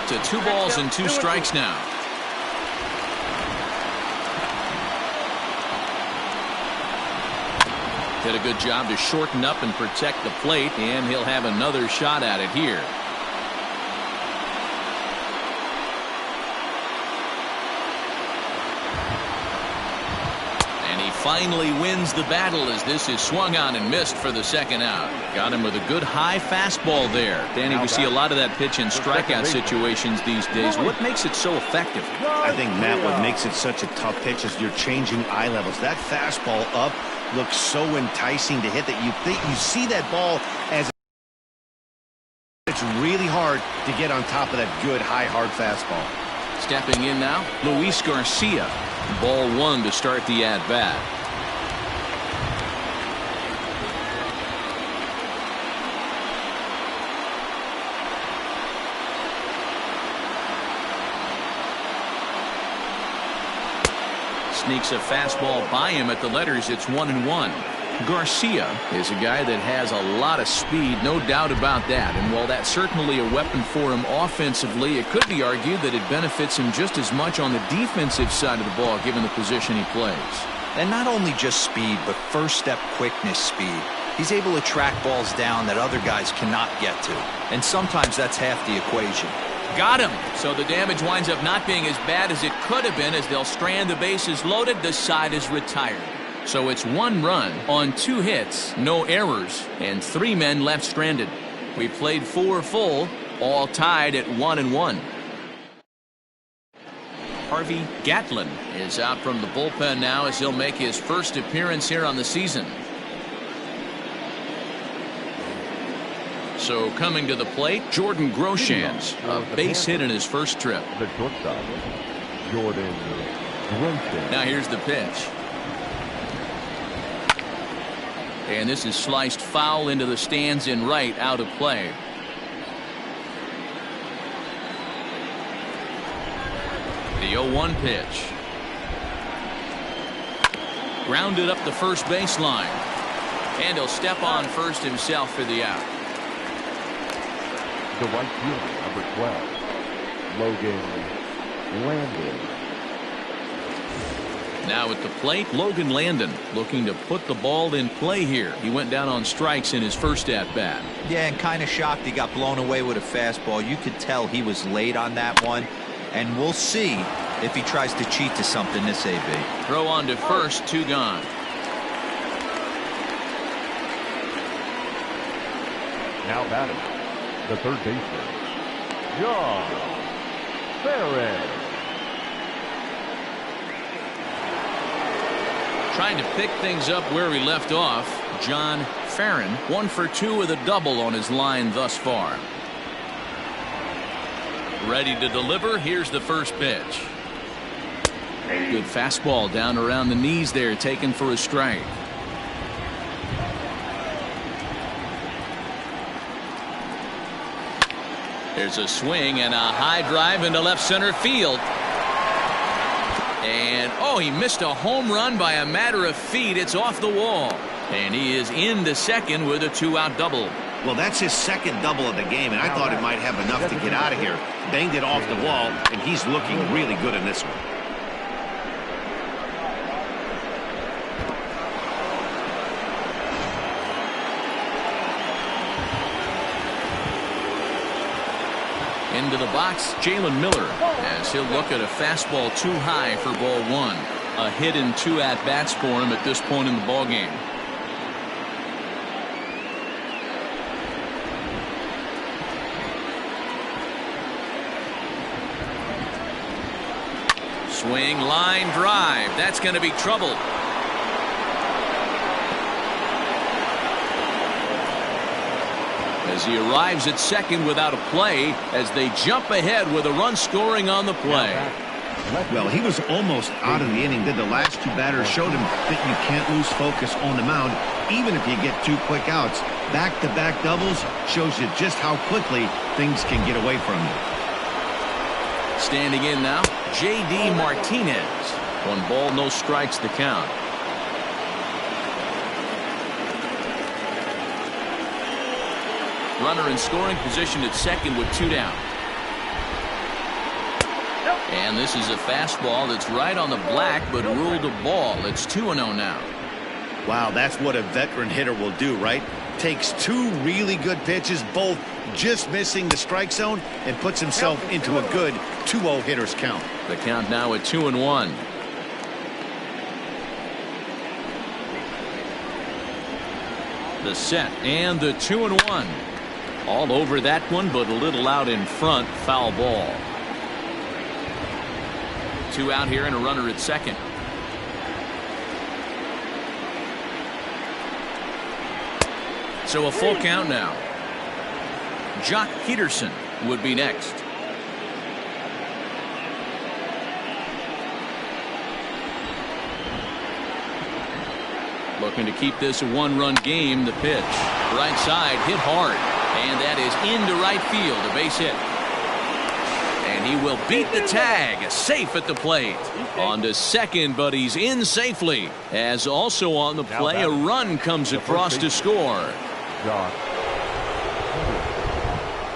To 2 balls and 2 strikes now. Did a good job to shorten up and protect the plate, and he'll have another shot at it here. Finally wins the battle as this is swung on and missed for the 2nd out. Got him with a good high fastball there. Danny, we see a lot of that pitch in strikeout situations these days. What makes it so effective? I think, Matt, what makes it such a tough pitch is you're changing eye levels. That fastball up looks so enticing to hit that you see that ball as it's really hard to get on top of that good high hard fastball. Stepping in now, Luis Garcia. Ball 1 to start the at-bat. Sneaks a fastball by him at the letters. It's 1-1. Garcia is a guy that has a lot of speed, no doubt about that. And while that's certainly a weapon for him offensively, it could be argued that it benefits him just as much on the defensive side of the ball, given the position he plays. And not only just speed, but first step quickness speed. He's able to track balls down that other guys cannot get to. And sometimes that's half the equation. Got him. So the damage winds up not being as bad as it could have been as they'll strand the bases loaded. The side is retired. So it's 1 run on 2 hits, no errors, and 3 men left stranded. We played 4 full, all tied at 1-1. Harvey Gatlin is out from the bullpen now as he'll make his first appearance here on the season. So coming to the plate, Jordan Groshans, a base hit in his first trip. The shortstop, Jordan Groshans. Now here's the pitch. And this is sliced foul into the stands in right, out of play. The 0-1 pitch. Grounded up the first baseline. And he'll step on first himself for the out. The right fielder, number 12, Logan Landon. Now at the plate, Logan Landon looking to put the ball in play here. He went down on strikes in his first at-bat. Yeah, and kind of shocked he got blown away with a fastball. You could tell he was late on that one. And we'll see if he tries to cheat to something this AB. Throw on to first, 2 gone. Now batting, the third baseman, John Farron. Trying to pick things up where he left off. John Farron, 1 for 2 with a double on his line thus far. Ready to deliver. Here's the first pitch. Good fastball down around the knees there, taken for a strike. There's a swing and a high drive into left center field. And oh, he missed a home run by a matter of feet. It's off the wall. And he is into second with a 2-out double. Well, that's his second double of the game, and I thought it might have enough to get out of here. Banged it off the wall, and he's looking really good in this one. Into the box, Jalen Miller, as he'll look at a fastball too high for ball 1. A hit in 2 at-bats for him at this point in the ballgame. Swing, line drive. That's going to be trouble. As he arrives at second without a play, as they jump ahead with a run scoring on the play. Well, he was almost out of the inning. Did the last 2 batters showed him that you can't lose focus on the mound, even if you get 2 quick outs. Back-to-back doubles shows you just how quickly things can get away from you. Standing in now, J.D. Martinez. 1 ball, no strikes the count. Runner in scoring position at second with 2 down. And this is a fastball that's right on the black, but ruled a ball. It's 2-0 now. Wow, that's what a veteran hitter will do, right? Takes 2 really good pitches, both just missing the strike zone, and puts himself into a good 2-0 hitter's count. The count now at 2-1. The set and the 2-1. All over that one, but a little out in front. Foul ball. 2 out here and a runner at second. So a full count now. Jock Peterson would be next. Looking to keep this a 1-run game. The pitch. Right side, hit hard. And that is into right field. A base hit. And he will beat the tag. Safe at the plate. On to second, but he's in safely. As also on the play, a run comes across to score.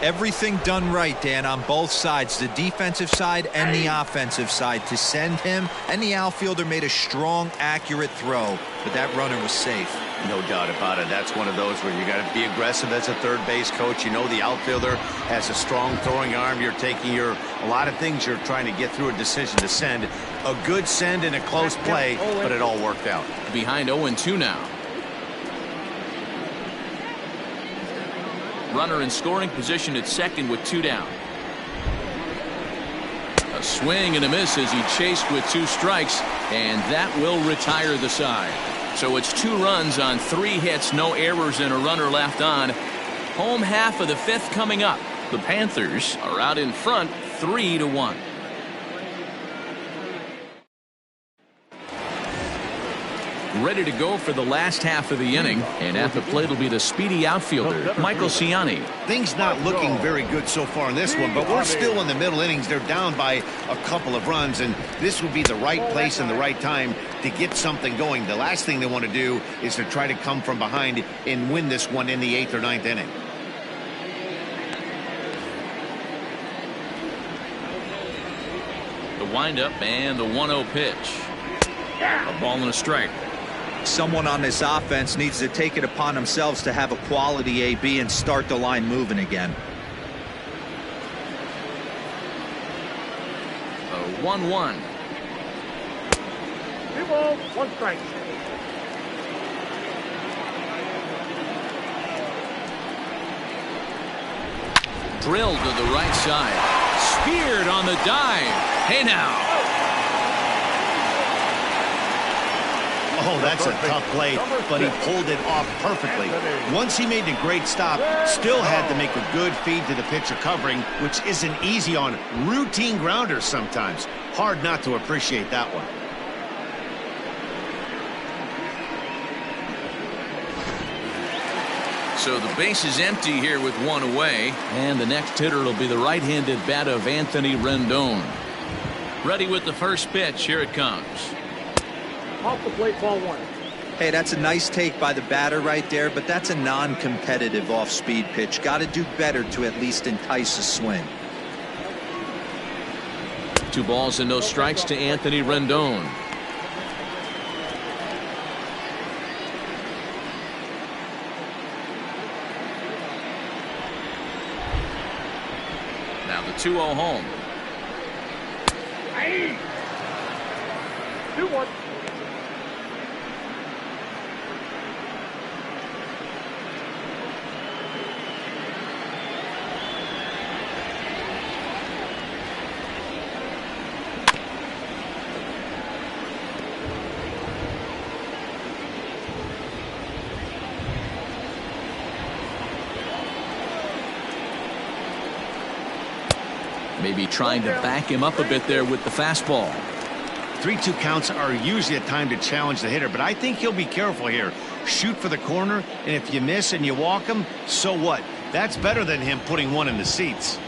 Everything done right, Dan, on both sides, the defensive side and the offensive side, to send him, and the outfielder made a strong, accurate throw, but that runner was safe. No doubt about it. That's one of those where you got to be aggressive as a third base coach. You know the outfielder has a strong throwing arm. You're taking a lot of things you're trying to get through a decision to send. A good send and a close play, but it all worked out. Behind 0-2 now. Runner in scoring position at second with 2 down. A swing and a miss as he chased with 2 strikes, and that will retire the side. So it's 2 runs on 3 hits, no errors, and a runner left on. Home half of the 5th coming up. The Panthers are out in front 3-1. Ready to go for the last half of the inning, and at the plate will be the speedy outfielder, Michael Ciani. Things not looking very good so far in this one, but we're still in the middle innings. They're down by a couple of runs, and this would be the right place and the right time to get something going. The last thing they want to do is to try to come from behind and win this one in the 8th or 9th inning. The windup and the 1-0 pitch. A ball and a strike. Someone on this offense needs to take it upon themselves to have a quality AB and start the line moving again. A 1-1. 2 balls, 1 strike. Drilled to the right side. Speared on the dive. Hey now. Oh, that's a tough play, but he pulled it off perfectly. Once he made the great stop, still had to make a good feed to the pitcher covering, which isn't easy on routine grounders sometimes. Hard not to appreciate that one. So the base is empty here with 1 away, and the next hitter will be the right-handed bat of Anthony Rendon. Ready with the first pitch. Here it comes. Off the plate, ball 1. Hey, that's a nice take by the batter right there, but that's a non-competitive off-speed pitch. Got to do better to at least entice a swing. 2 balls and no strikes to Anthony Rendon. Now the 2-0 home. 2-1. Maybe trying to back him up a bit there with the fastball. 3-2 counts are usually a time to challenge the hitter, but I think he'll be careful here. Shoot for the corner, and if you miss and you walk him, so what? That's better than him putting one in the seats.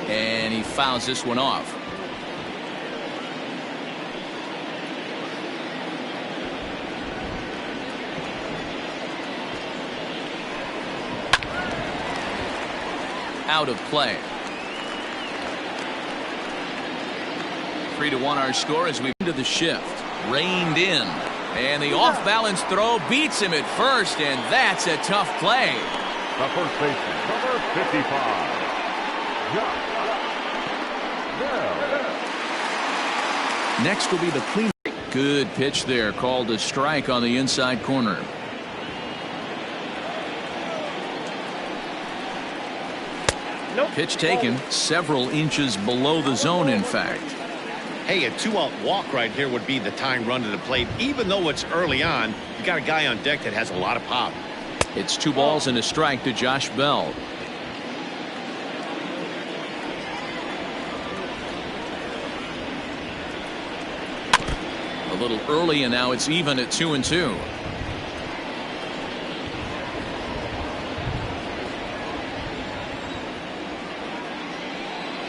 And he fouls this one off. Out of play. 3-1 our score as we into the shift. Reined in. And the off-balance throw beats him at first, and that's a tough play. The first baseman, number 55. Next will be the clean. Good pitch there, called a strike on the inside corner. Pitch taken several inches below the zone, in fact. Hey, a 2-out walk right here would be the tying run to the plate. Even though it's early on, you got a guy on deck that has a lot of pop. It's 2 balls and a strike to Josh Bell. A little early, and now it's even at 2-2.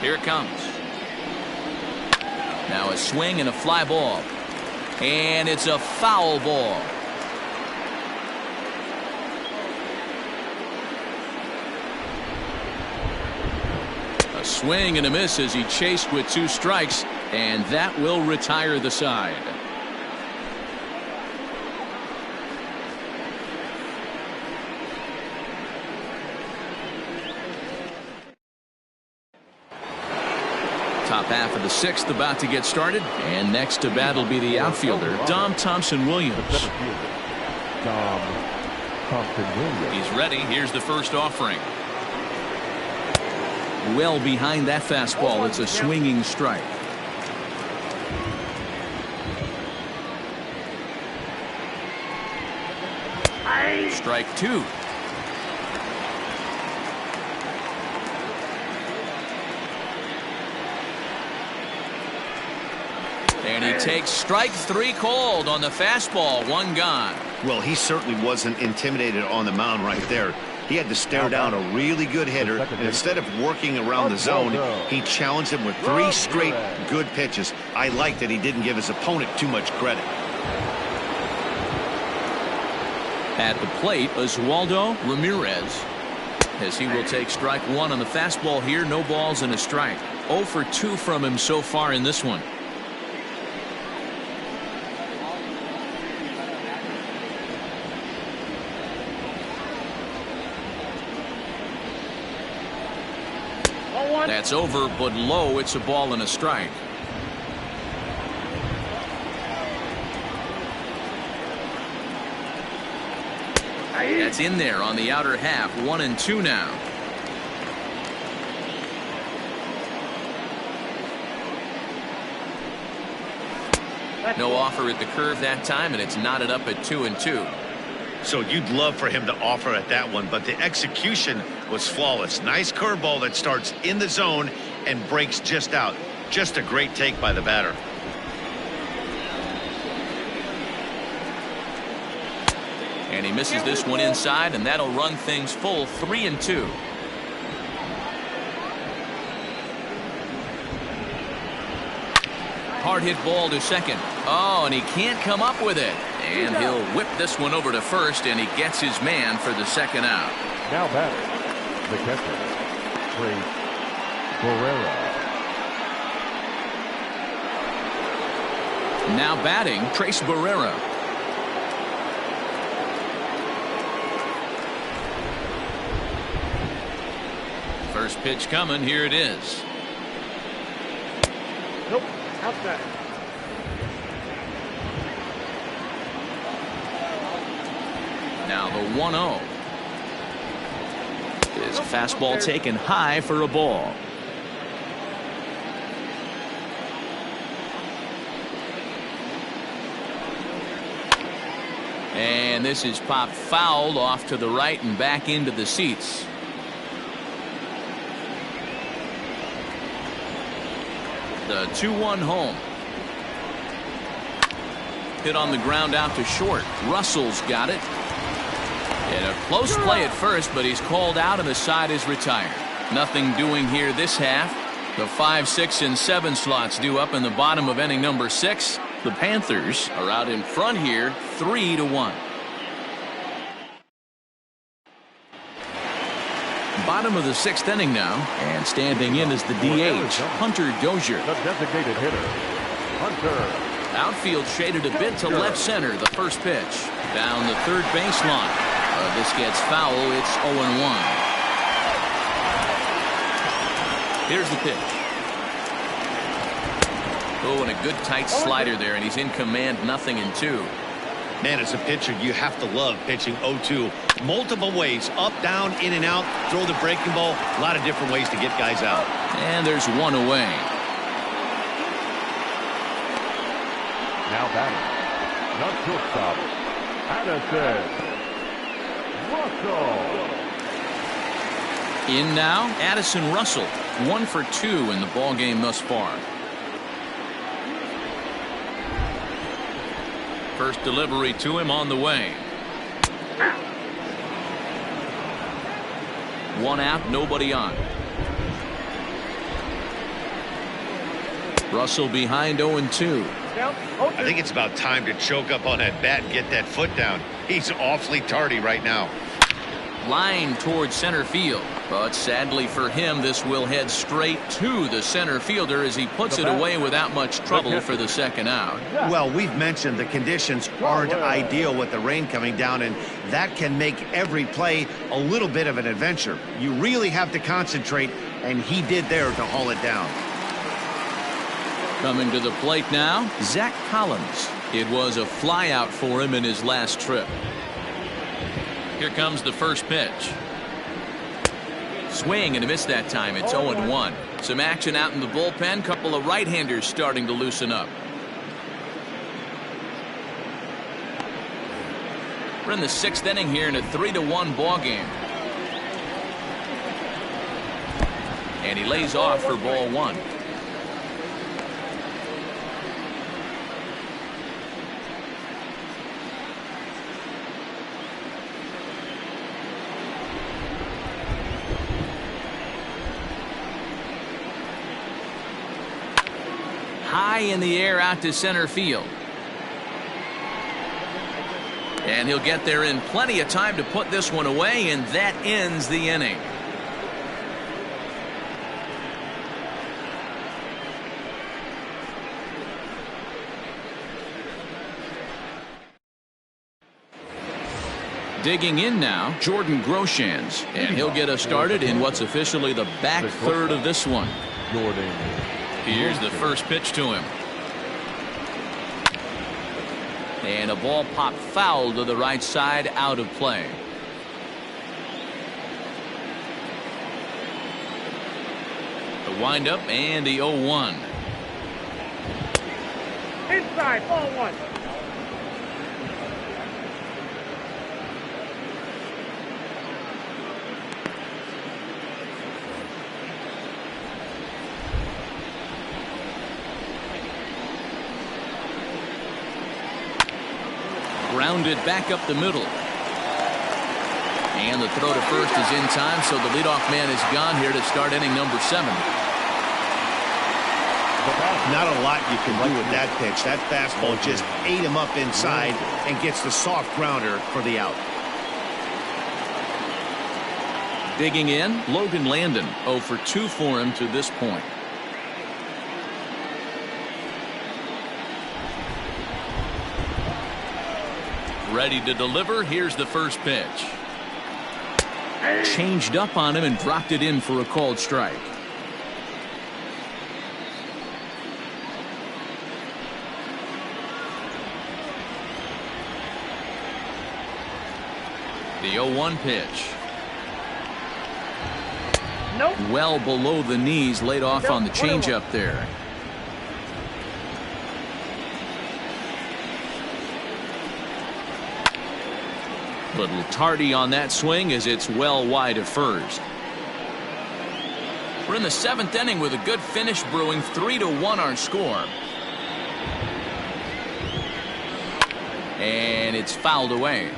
Here it comes. Now a swing and a fly ball. And it's a foul ball. A swing and a miss as he chased with 2 strikes, and that will retire the side. Top half of the 6th about to get started, and next to bat will be the outfielder, Dom Thompson-Williams. Dom Thompson-Williams. He's ready. Here's the first offering. Well behind that fastball. It's a swinging strike. Strike 2. And he takes strike 3 called on the fastball. 1 gone. Well, he certainly wasn't intimidated on the mound right there. He had to stare down a really good hitter, and instead of working around the zone, he challenged him with 3 straight good pitches. I like that he didn't give his opponent too much credit. At the plate, Oswaldo Ramirez, as he will take strike 1 on the fastball here. No balls and a strike. 0 for 2 from him so far in this one. That's over, but low. It's a ball and a strike. That's in there on the outer half. 1 and 2 now. No offer at the curve that time, and it's knotted up at 2 and 2. So you'd love for him to offer at that one, but the execution was flawless. Nice curveball that starts in the zone and breaks just out. Just a great take by the batter. And he misses this one inside, and that'll run things full. 3 and 2. Hard hit ball to second. Oh, and he can't come up with it. And he'll whip this one over to first, and he gets his man for the second out. Now batting, the catcher, Rrpl. Now batting, Trace Barrera. First pitch coming. Here it is. Nope. Outside. Now the 1-0. His fastball taken high for a ball. And this is popped foul off to the right and back into the seats. The 2-1 home. Hit on the ground out to short. Russell's got it. And a close play at first, but he's called out and the side is retired. Nothing doing here this half. The 5, 6, and 7 slots due up in the bottom of inning number 6. The Panthers are out in front here, 3-1. Bottom of the 6th inning now, and standing in is the DH, Hunter Dozier. The designated hitter, Hunter. Outfield shaded a bit to left center. The first pitch down the third baseline. This gets foul. It's 0-1. Here's the pitch. Oh, and a good tight slider there, and he's in command. 0-2. Man, as a pitcher, you have to love pitching 0-2. Multiple ways, up, down, in and out, throw the breaking ball. A lot of different ways to get guys out. And there's one away. Now batting, not shortstop, Addison Russell. In now, Addison Russell, 1 for 2 in the ball game thus far. First delivery to him on the way. 1 out, nobody on. Russell behind 0-2. I think it's about time to choke up on that bat and get that foot down. He's awfully tardy right now. Line towards center field, but sadly for him, this will head straight to the center fielder as he puts it away without much trouble for the second out. Well, we've mentioned the conditions aren't ideal with the rain coming down, and that can make every play a little bit of an adventure. You really have to concentrate, and he did there to haul it down. Coming to the plate now, Zach Collins. It was a fly out for him in his last trip. Here comes the first pitch. Swing and a miss that time. It's 0-1. Some action out in the bullpen. Couple of right-handers starting to loosen up. We're in the 6th inning here in a 3-1 ball game. And he lays off for ball 1. High in the air out to center field. And he'll get there in plenty of time to put this one away, and that ends the inning. Digging in now, Jordan Groshans, and he'll get us started in what's officially the back third of this one. Here's the first pitch to him. And a ball pop foul to the right side, out of play. The windup and the 0-1. Inside, ball 1. Grounded back up the middle. And the throw to first is in time, so the leadoff man is gone here to start inning number 7. Not a lot you can do with that pitch. That fastball just ate him up inside and gets the soft grounder for the out. Digging in, Logan Landon, 0 for 2 for him to this point. Ready to deliver. Here's the first pitch. Changed up on him and dropped it in for a called strike. The 0-1 pitch. Nope. Well below the knees, laid off on the changeup there. Little tardy on that swing as it's well wide of first. We're in the 7th inning with a good finish brewing. 3-1 our score. And it's fouled away.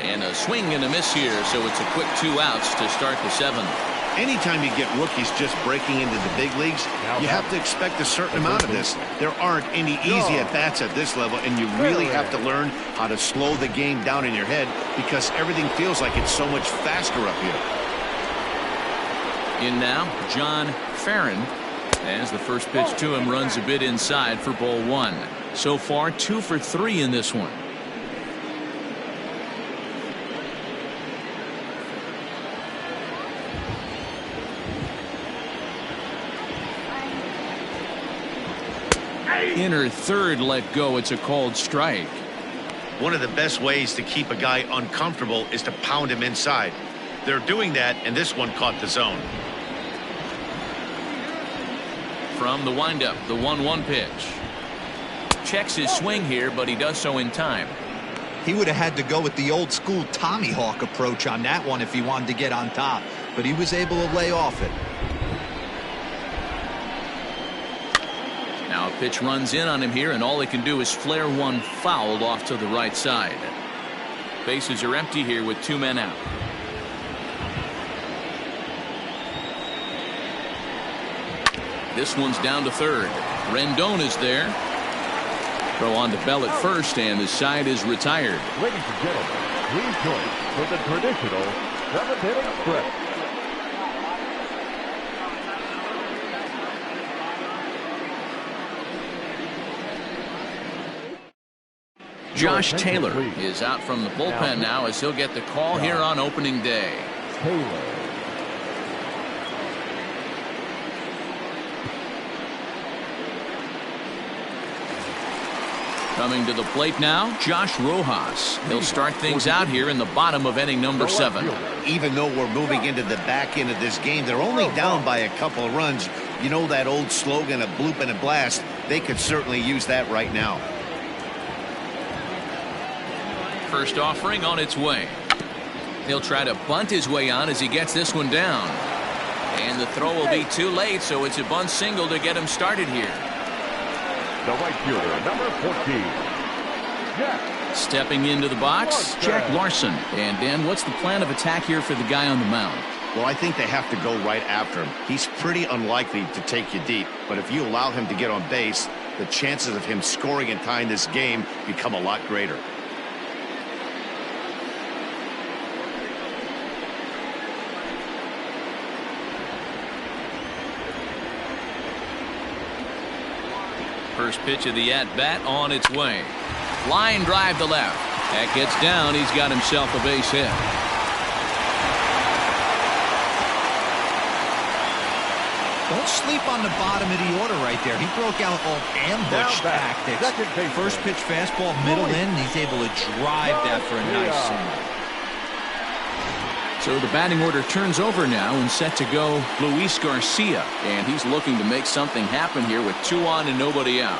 And a swing and a miss here, so it's a quick 2 outs to start the 7th. Anytime you get rookies just breaking into the big leagues, you have to expect a certain amount of this. There aren't any easy at-bats at this level, and you really have to learn how to slow the game down in your head because everything feels like it's so much faster up here. In now, John Farron, as the first pitch to him runs a bit inside for ball 1. So far, 2 for 3 in this one. Inner third let go. It's a called strike. One of the best ways to keep a guy uncomfortable is to pound him inside. They're doing that, and this one caught the zone. From the windup, the 1-1 pitch. Checks his swing here, but he does so in time. He would have had to go with the old school Tommy Hawk approach on that one if he wanted to get on top, but he was able to lay off it. Now a pitch runs in on him here, and all he can do is flare one foul off to the right side. Bases are empty here with 2 men out. This one's down to third. Rendon is there. Throw on to Bell at first, and the side is retired. Ladies and gentlemen, please join for the traditional 7th inning stretch. Josh Taylor is out from the bullpen now as he'll get the call here on opening day. Taylor. Coming to the plate now, Josh Rojas. He'll start things out here in the bottom of inning number 7. Even though we're moving into the back end of this game, they're only down by a couple of runs. You know that old slogan, a bloop and a blast? They could certainly use that right now. First offering on its way. He'll try to bunt his way on as he gets this one down. And the throw will be too late, so it's a bunt single to get him started here. The right fielder, number 14. Jack. Stepping into the box, Jack Larson. And Dan, what's the plan of attack here for the guy on the mound? Well, I think they have to go right after him. He's pretty unlikely to take you deep, but if you allow him to get on base, the chances of him scoring and tying this game become a lot greater. First pitch of the at-bat on its way. Line drive to left. That gets down. He's got himself a base hit. Don't sleep on the bottom of the order right there. He broke out all ambush tactics. First pitch fastball, middle in. He's able to drive that for a nice single. So the batting order turns over now and set to go Luis Garcia. And he's looking to make something happen here with 2 on and nobody out.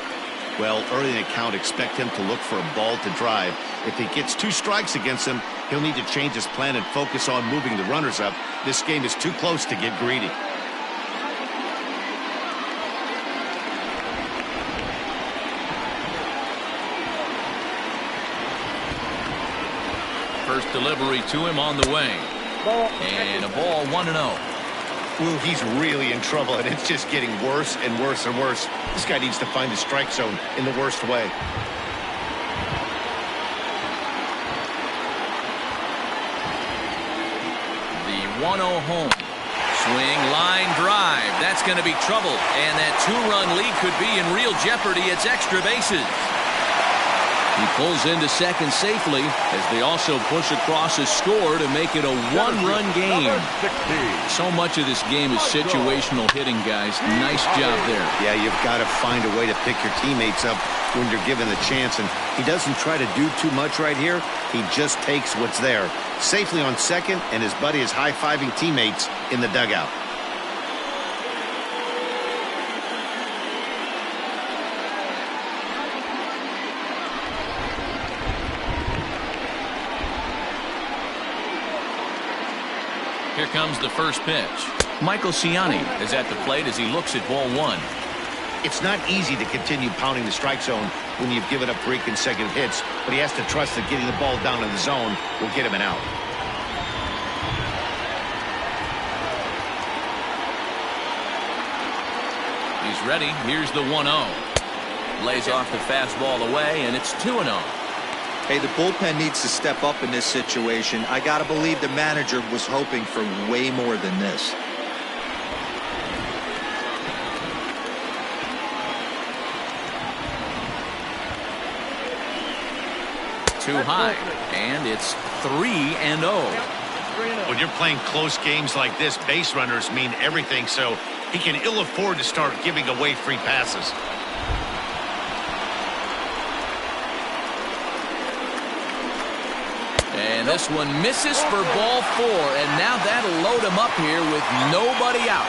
Well, early in the count, expect him to look for a ball to drive. If he gets 2 strikes against him, he'll need to change his plan and focus on moving the runners up. This game is too close to get greedy. First delivery to him on the way. And a ball 1-0. Ooh, he's really in trouble, and it's just getting worse and worse and worse. This guy needs to find the strike zone in the worst way. The 1-0 home. Swing, line, drive. That's going to be trouble. And that 2-run lead could be in real jeopardy. It's extra bases. He pulls into second safely as they also push across a score to make it a 1-run game. So much of this game is situational hitting, guys. Nice job there. Yeah, you've got to find a way to pick your teammates up when you're given the chance. And he doesn't try to do too much right here. He just takes what's there. Safely on second, and his buddy is high-fiving teammates in the dugout. Here comes the first pitch. Michael Ciani is at the plate as he looks at ball 1. It's not easy to continue pounding the strike zone when you've given up 3 consecutive hits, but he has to trust that getting the ball down in the zone will get him an out. He's ready. Here's the 1-0. Lays off the fastball away, and it's 2-0. Hey, the bullpen needs to step up in this situation. I got to believe the manager was hoping for way more than this. Too high, and it's 3-0. When you're playing close games like this, base runners mean everything, so he can ill afford to start giving away free passes. And this one misses for ball 4, and now that'll load him up here with nobody out.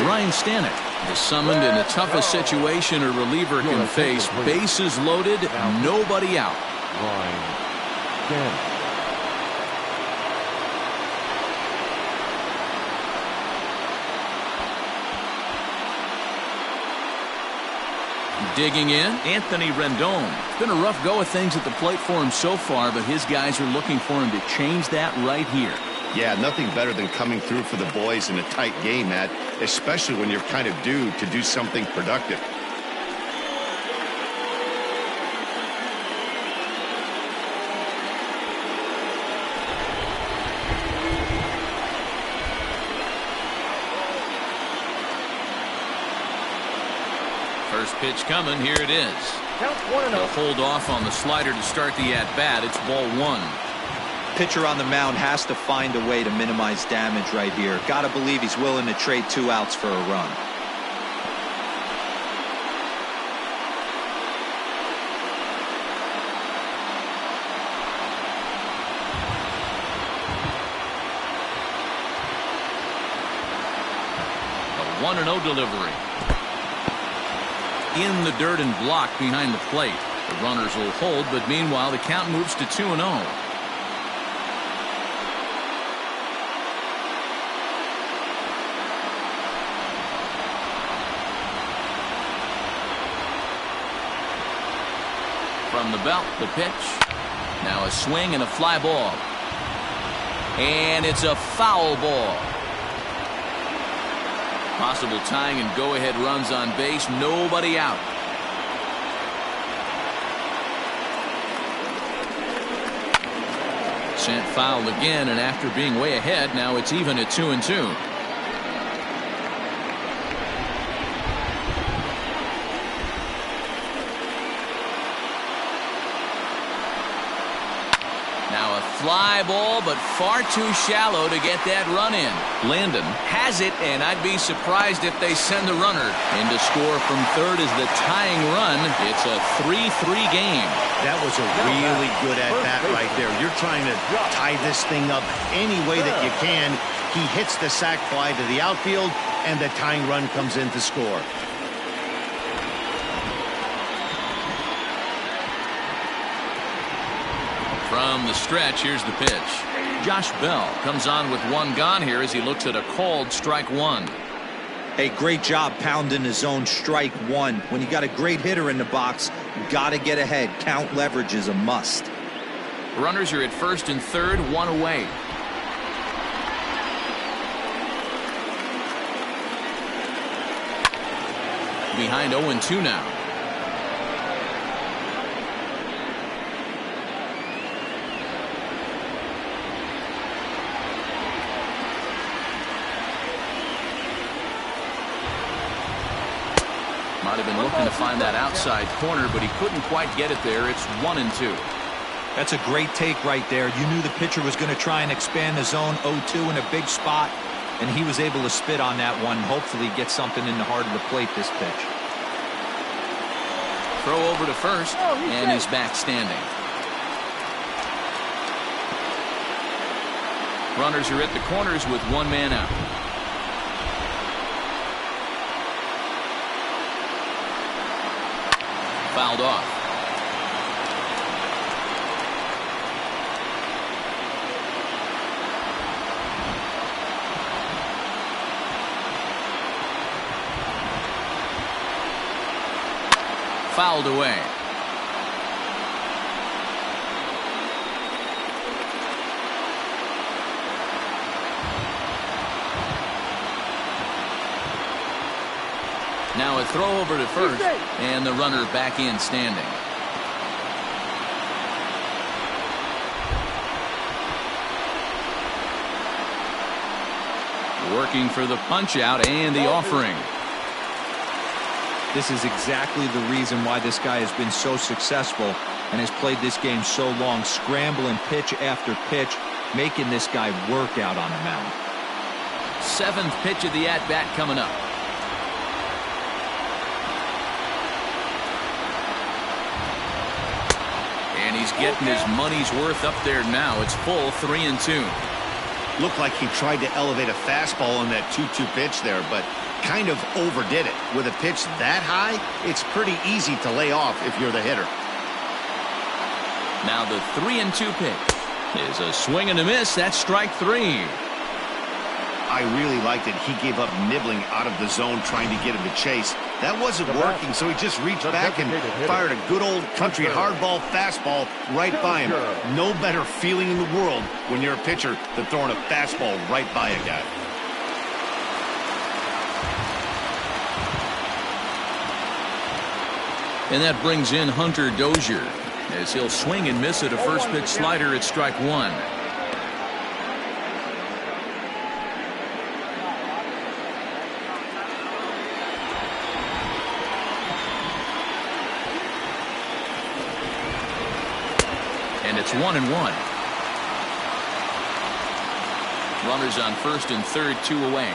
Ryan Stanek is summoned in the toughest situation a reliever can face. Bases loaded, nobody out. Ryan Stanek. Digging in, Anthony Rendon. It's been a rough go of things at the plate for him so far, but his guys are looking for him to change that right here. Yeah, nothing better than coming through for the boys in a tight game, Matt, especially when you're kind of due to do something productive. First pitch coming. Here it is. They'll hold off on the slider to start the at-bat. It's ball 1. Pitcher on the mound has to find a way to minimize damage right here. Got to believe he's willing to trade 2 outs for a run. 1-0 delivery. In the dirt and blocked behind the plate. The runners will hold, but meanwhile the count moves to 2-0. From the belt, the pitch. Now a swing and a fly ball. And it's a foul ball. Possible tying and go-ahead runs on base. Nobody out. Sent foul again, and after being way ahead, now it's even at 2-2. Now a fly ball, but far too shallow to get that run in. Landon has it, and I'd be surprised if they send the runner in to score from third as the tying run. It's a 3-3 game. That was a really good at-bat right there. You're trying to tie this thing up any way that you can. He hits the sac fly to the outfield, and the tying run comes in to score. From the stretch, here's the pitch. Josh Bell comes on with one gone here as he looks at a called strike one. Hey, great job pounding the zone strike one. When you got a great hitter in the box, you got to get ahead. Count leverage is a must. Runners are at first and third, one away. Behind 0-2 now. Might have been looking to find that outside corner, but he couldn't quite get it there. It's 1-2. That's a great take right there. You knew the pitcher was going to try and expand the zone 0-2 in a big spot, and he was able to spit on that one. Hopefully get something in the heart of the plate this pitch. Throw over to first, and he's back standing. Runners are at the corners with one man out. Fouled off. Fouled away. Now a throw over to first, and the runner back in standing. Working for the punch out and the offering. This is exactly the reason why this guy has been so successful and has played this game so long, scrambling pitch after pitch, making this guy work out on the mound. Seventh pitch of the at-bat coming up. And he's getting his money's worth up there now. It's full 3-2. Looked like he tried to elevate a fastball on that 2-2 pitch there, but kind of overdid it. With a pitch that high, it's pretty easy to lay off if you're the hitter. Now the 3-2 pitch is a swing and a miss. That's strike three. I really liked it. He gave up nibbling out of the zone trying to get him to chase. That wasn't working, so he just reached back and fired a good old country hardball fastball right by him. No better feeling in the world when you're a pitcher than throwing a fastball right by a guy. And that brings in Hunter Dozier as he'll swing and miss at a first pitch slider at strike one. And it's 1-1. Runners on first and third, two away.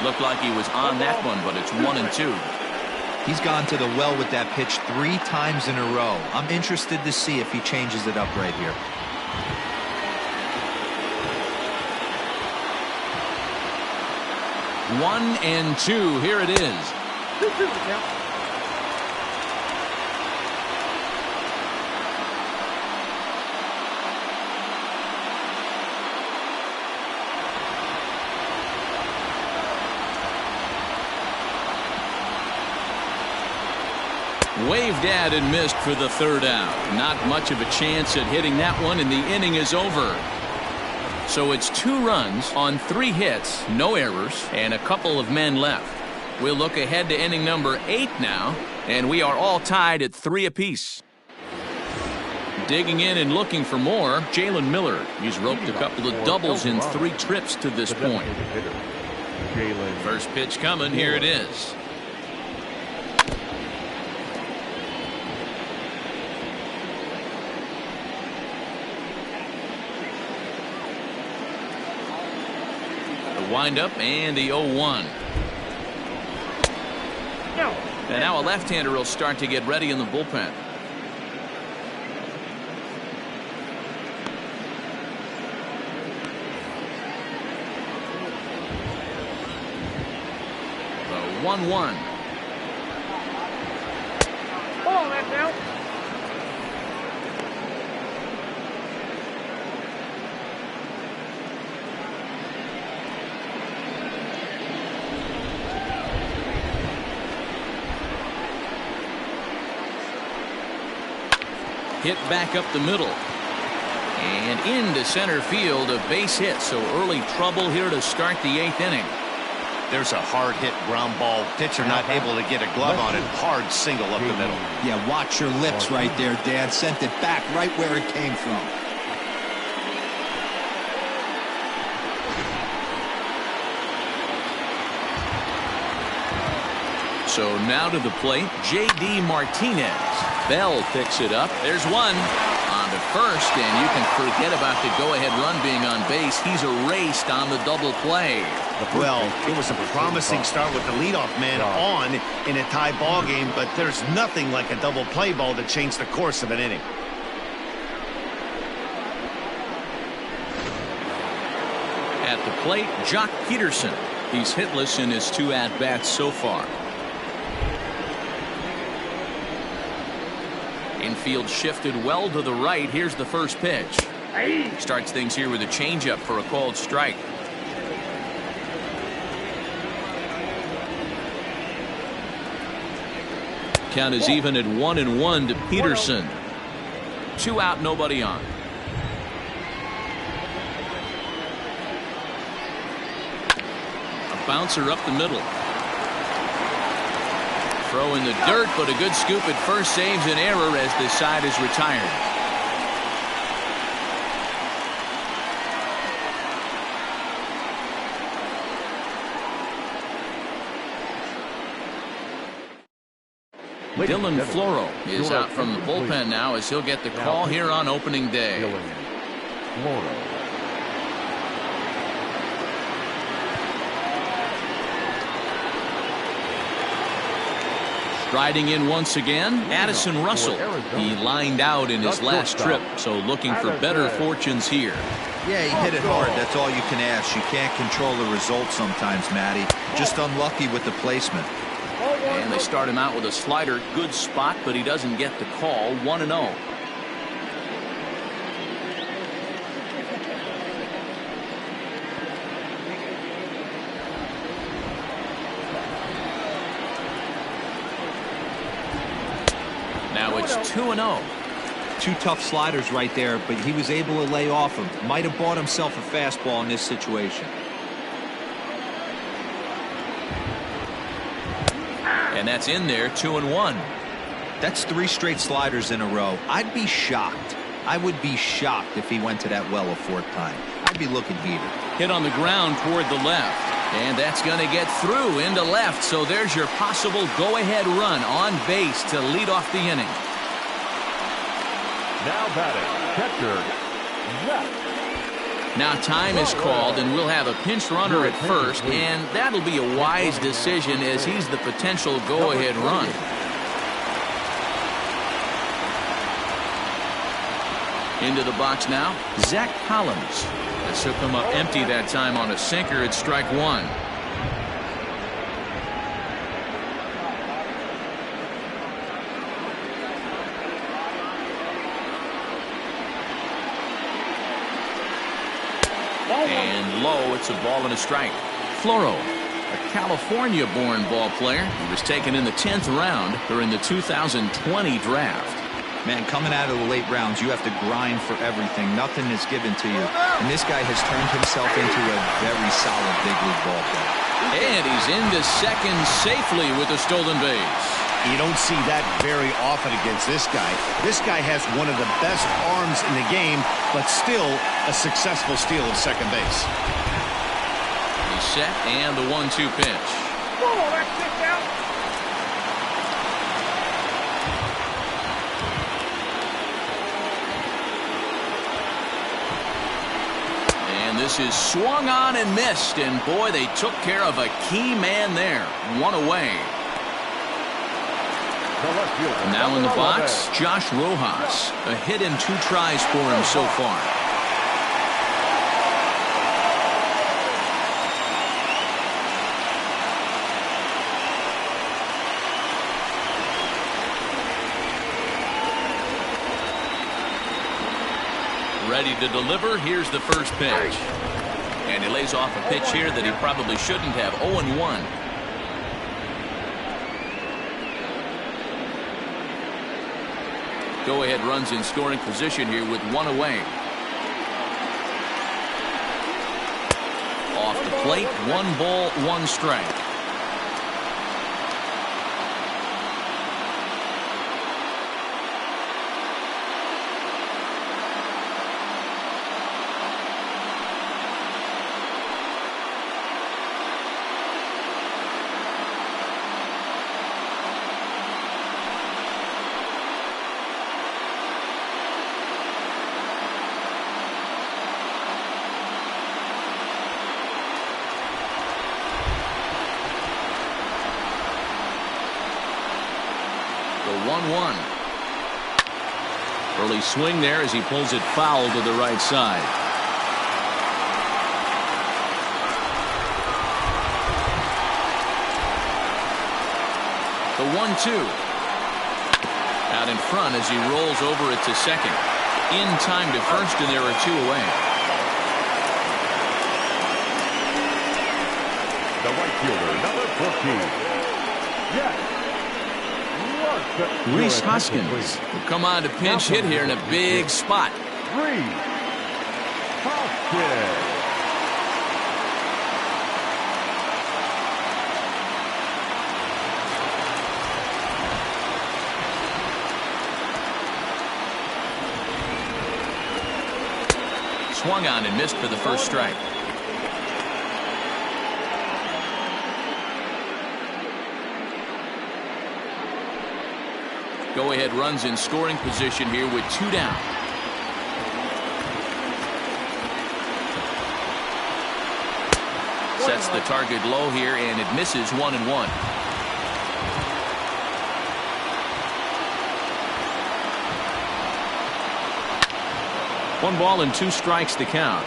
Looked like he was on that one, but it's 1-2. He's gone to the well with that pitch 3 times in a row. I'm interested to see if he changes it up right here. 1-2. Here it is. 2-2 the count. Waved at and missed for the third out. Not much of a chance at hitting that one, and the inning is over. So it's 2 runs on 3 hits, no errors, and a couple of men left. We'll look ahead to inning number 8 now, and we are all tied at 3 apiece. Digging in and looking for more, Jalen Miller. He's roped a couple of doubles in 3 trips to this point. First pitch coming. Here it is. Wind up and the 0-1. No. And now a left-hander will start to get ready in the bullpen. The 1-1. Ball, that's out. Hit back up the middle. And into center field, a base hit. So early trouble here to start the 8th inning. There's a hard hit ground ball. Pitcher not able to get a glove on it. Hard single up the middle. Yeah, watch your lips right there, Dad. Sent it back right where it came from. So now to the plate, J.D. Martinez. Bell picks it up. There's one on to first, and you can forget about the go-ahead run being on base. He's erased on the double play. Well, it was a promising start with the leadoff man on in a tie ball game, but there's nothing like a double play ball to change the course of an inning. At the plate, Jock Peterson. He's hitless in his 2 at-bats so far. Infield shifted well to the right. Here's the first pitch. Starts things here with a changeup for a called strike. Count is even at 1-1 to Peterson. 2 out, nobody on. A bouncer up the middle. Throw in the dirt, but a good scoop at first saves an error as the side is retired. Dylan Floro is out from the bullpen now as he'll get the call here on opening day. Striding in once again, Addison Russell. He lined out in his last trip, so looking for better fortunes here. Yeah, he hit it hard. That's all you can ask. You can't control the result sometimes, Matty. Just unlucky with the placement. And they start him out with a slider. Good spot, but he doesn't get the call. 1-0. Now it's 2-0. 2 tough sliders right there, but he was able to lay off him. Might have bought himself a fastball in this situation. And that's in there, 2-1. That's 3 straight sliders in a row. I'd be shocked. I would be shocked if he went to that well a 4th time. I'd be looking heated. Hit on the ground toward the left. And that's going to get through into left. So there's your possible go-ahead run on base to lead off the inning. Now batting, catcher, Zach. Now time is called, and we'll have a pinch runner at first, and that'll be a wise decision as he's the potential go-ahead run. Into the box now, Zach Collins. This will come up empty that time on a sinker at strike 1. And low, it's a ball and a strike. Floro, a California-born ball player. He was taken in the 10th round during the 2020 draft. Man, coming out of the late rounds, you have to grind for everything. Nothing is given to you. And this guy has turned himself into a very solid big league ball player. And he's into second safely with a stolen base. You don't see that very often against this guy. This guy has one of the best arms in the game, but still a successful steal of second base. He's set, and the 1-2 pitch. Oh, that's it down. And this is swung on and missed, and boy, they took care of a key man there. One away. Now in the box, Josh Rojas. A hit in 2 tries for him so far. Ready to deliver. Here's the first pitch. And he lays off a pitch here that he probably shouldn't have. 0-1. Go-ahead runs in scoring position here with 1 away. Off the plate, 1 ball, 1 strike. The 1-1. Early swing there as he pulls it foul to the right side. The 1-2. Out in front as he rolls over it to second. In time to first, and there are 2 away. The right fielder, number 14. Yes. Rhys Hoskins will come on to pinch hit here in a big spot. Rhys Hoskins. Swung on and missed for the first strike. Go-ahead runs in scoring position here with 2 down. Sets the target low here, and it misses 1-1. One ball and 2 strikes to count.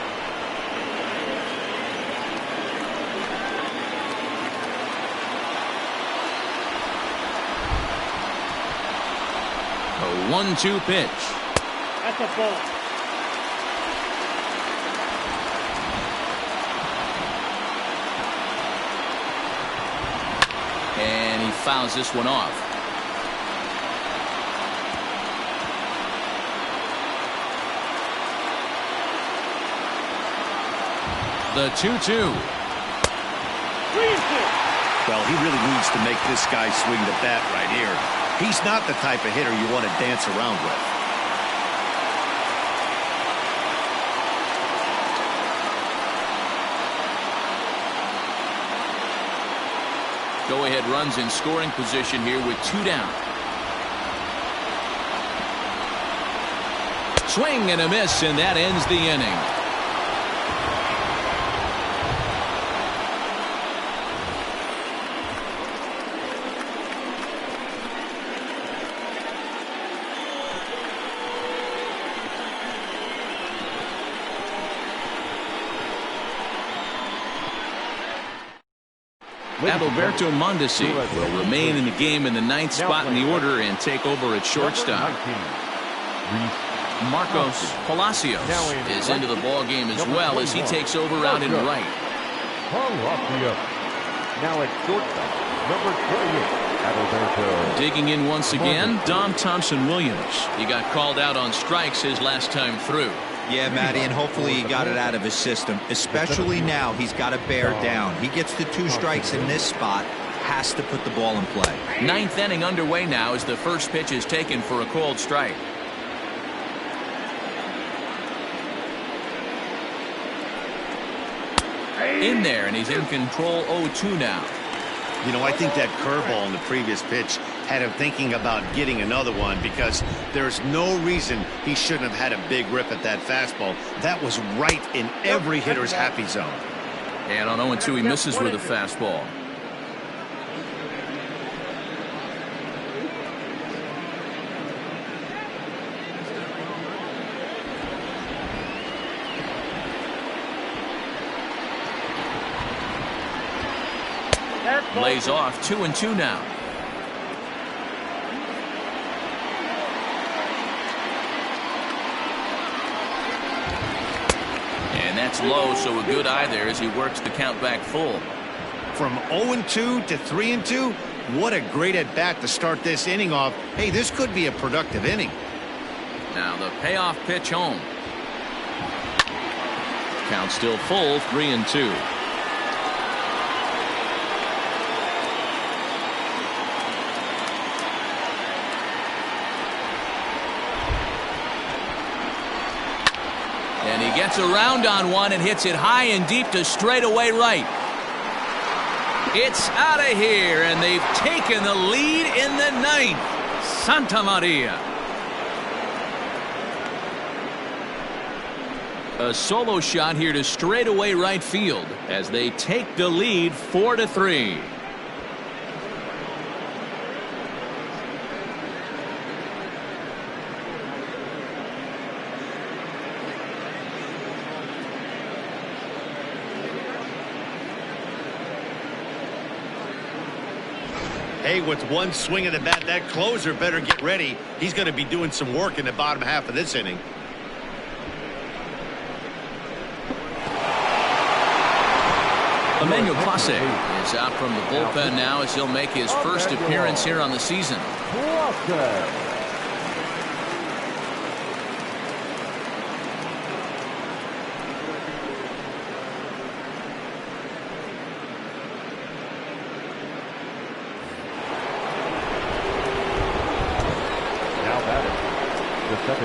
A 1-2 pitch. That's a ball. And he fouls this one off. The 2-2. Well, he really needs to make this guy swing the bat right here. He's not the type of hitter you want to dance around with. Go-ahead runs in scoring position here with 2 down. Swing and a miss, and that ends the inning. Alberto Mondesi will remain in the game in the 9th spot in the order and take over at shortstop. Rhys Marcos Palacios is into the ball game as well as he takes over out in right. Now at shortstop, number 28, Adalberto. Digging in once again, Dom Thompson-Williams. He got called out on strikes his last time through. Yeah, Matty, and hopefully he got it out of his system. Especially now, he's got to bear down. He gets the 2 strikes in this spot, has to put the ball in play. 9th inning underway now as the first pitch is taken for a called strike. In there, and he's in control 0-2 now. You know, I think that curveball in the previous pitch had him thinking about getting another one because there's no reason he shouldn't have had a big rip at that fastball. That was right in every hitter's happy zone. And on 0-2, he misses with a fastball. Lays off 2-2 now. And that's low, so a good eye there as he works the count back full. From 0-2 to 3-2, what a great at bat to start this inning off. Hey, this could be a productive inning. Now the payoff pitch home. Count still full, 3-2. And he gets around on one and hits it high and deep to straightaway right. It's out of here, and they've taken the lead in the 9th. Santa Maria. A solo shot here to straightaway right field as they take the lead 4-3. Hey, with one swing of the bat, that closer better get ready. He's going to be doing some work in the bottom half of this inning. Emmanuel Clase is out from the bullpen now as he'll make his first appearance here on the season.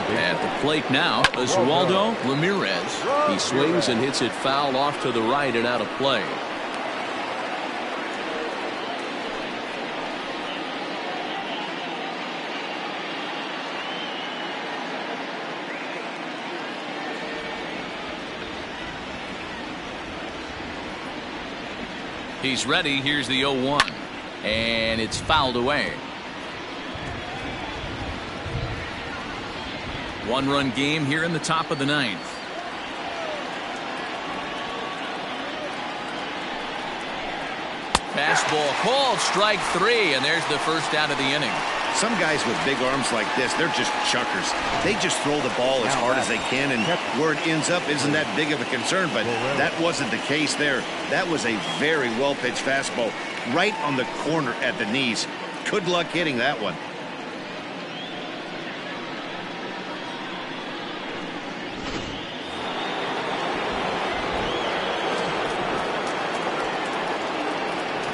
At the plate now, Oswaldo Ramirez. He swings and hits it foul off to the right and out of play. He's ready. Here's the 0-1. And it's fouled away. One-run game here in the top of the 9th. Fastball called, strike 3, and there's the first out of the inning. Some guys with big arms like this, they're just chuckers. They just throw the ball as hard as they can, and where it ends up isn't that big of a concern, but that wasn't the case there. That was a very well-pitched fastball right on the corner at the knees. Good luck hitting that one.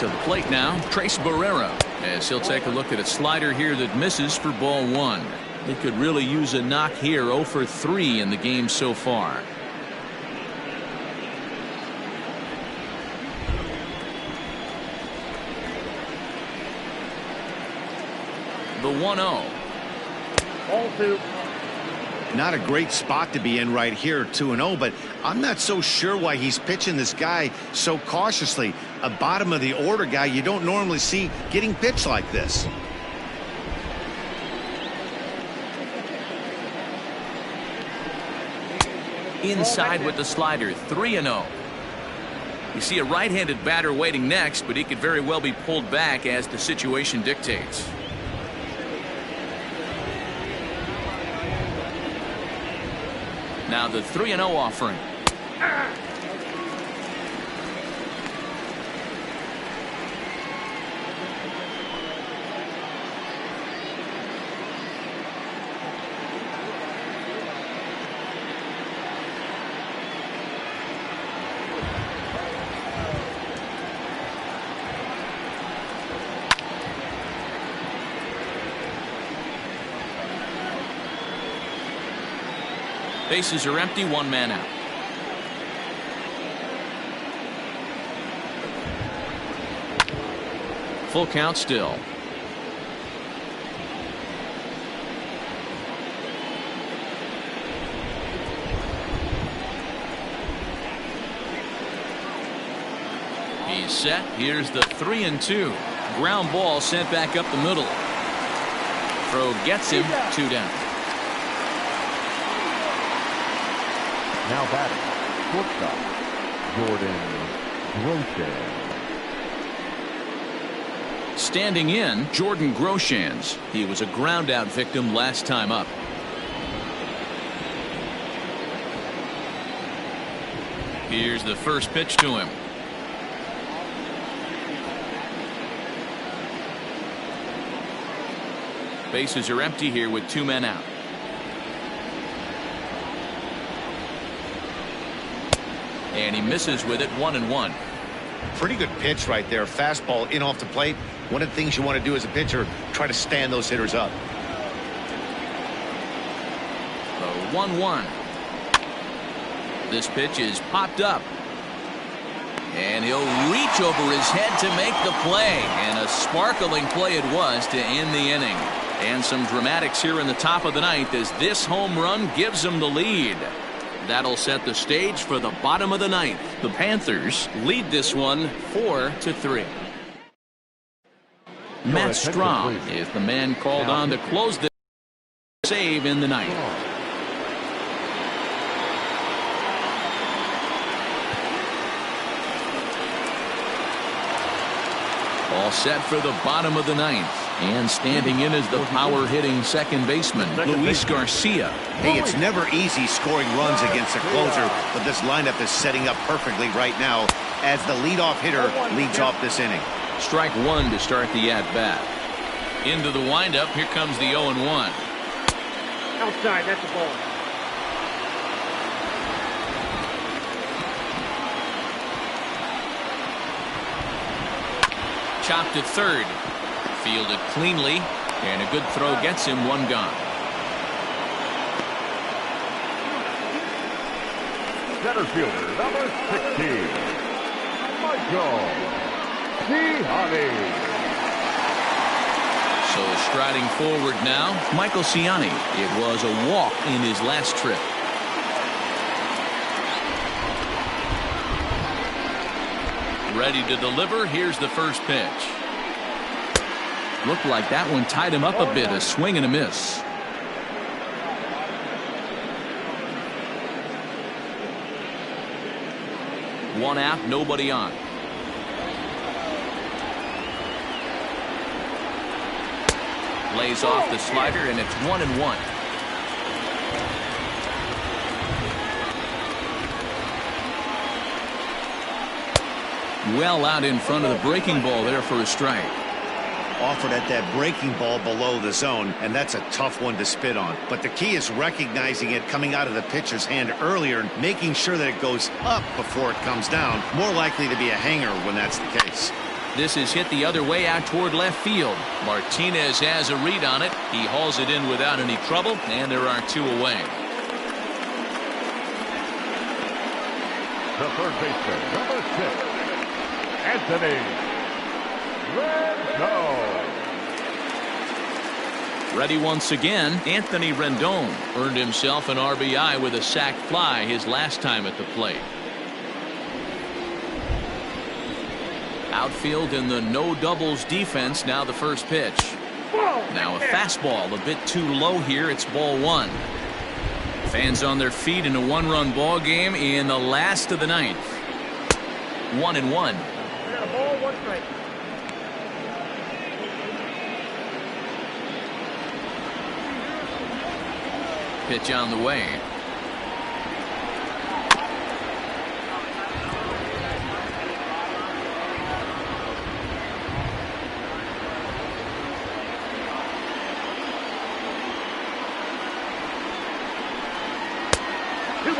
To the plate now, Trace Barrera, as he'll take a look at a slider here that misses for ball 1. They could really use a knock here. 0 for 3 in the game so far. The 1-0. Ball 2. Not a great spot to be in right here, 2-0, but I'm not so sure why he's pitching this guy so cautiously. A bottom of the order guy you don't normally see getting pitched like this. Inside with the slider, 3-0. You see a right-handed batter waiting next, but he could very well be pulled back as the situation dictates. Now the 3-0 offering. Bases are empty, one man out. Full count still. He's set. Here's the 3-2. Ground ball sent back up the middle. Throw gets him, 2 down. Now batting, shortstop, Jordan Groshans. Standing in, Jordan Groshans. He was a ground-out victim last time up. Here's the first pitch to him. Bases are empty here with 2 men out. And he misses with it, 1-1. Pretty good pitch right there. Fastball in off the plate. One of the things you want to do as a pitcher, try to stand those hitters up. The 1-1. This pitch is popped up. And he'll reach over his head to make the play. And a sparkling play it was to end the inning. And some dramatics here in the top of the ninth as this home run gives him the lead. That'll set the stage for the bottom of the ninth. The Panthers lead this one 4-3. Matt Strom is the man called on to close the save in the ninth. All set for the bottom of the ninth. And standing in is the power-hitting second baseman, Luis Garcia. Hey, it's never easy scoring runs against a closer, but this lineup is setting up perfectly right now as the leadoff hitter leads off this inning. Strike 1 to start the at-bat. Into the windup, here comes the 0-1. Outside, that's a ball. Chopped at third. Fielded cleanly, and a good throw gets him 1 gone. Center fielder, number 16, Michael Ciani. So striding forward now, Michael Ciani. It was a walk in his last trip. Ready to deliver. Here's the first pitch. Looked like that one tied him up a bit. A swing and a miss. One out, nobody on. Lays off the slider, and it's 1-1. Well out in front of the breaking ball there for a strike. Offered at that breaking ball below the zone, and that's a tough one to spit on. But the key is recognizing it coming out of the pitcher's hand earlier and making sure that it goes up before it comes down. More likely to be a hanger when that's the case. This is hit the other way out toward left field. Martinez has a read on it. He hauls it in without any trouble, and there are 2 away. The third baseman, number 6, Anthony Rendon. Ready once again, Anthony Rendon earned himself an RBI with a sac fly his last time at the plate. Outfield in the no doubles defense. Now the first pitch. Now a fastball a bit too low here. It's ball 1. Fans on their feet in a 1-run ball game in the last of the ninth. 1-1. We got a ball, 1 strike. Pitch on the way.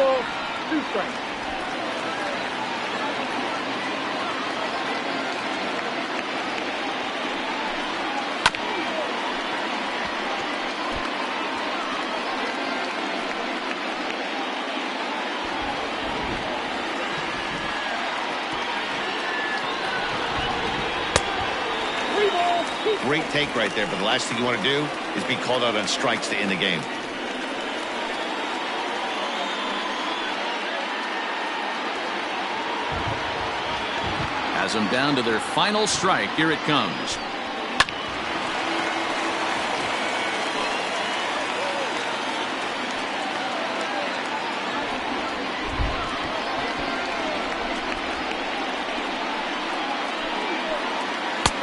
balls, 2 strikes. Great take right there, but the last thing you want to do is be called out on strikes to end the game. Has them down to their final strike. Here it comes.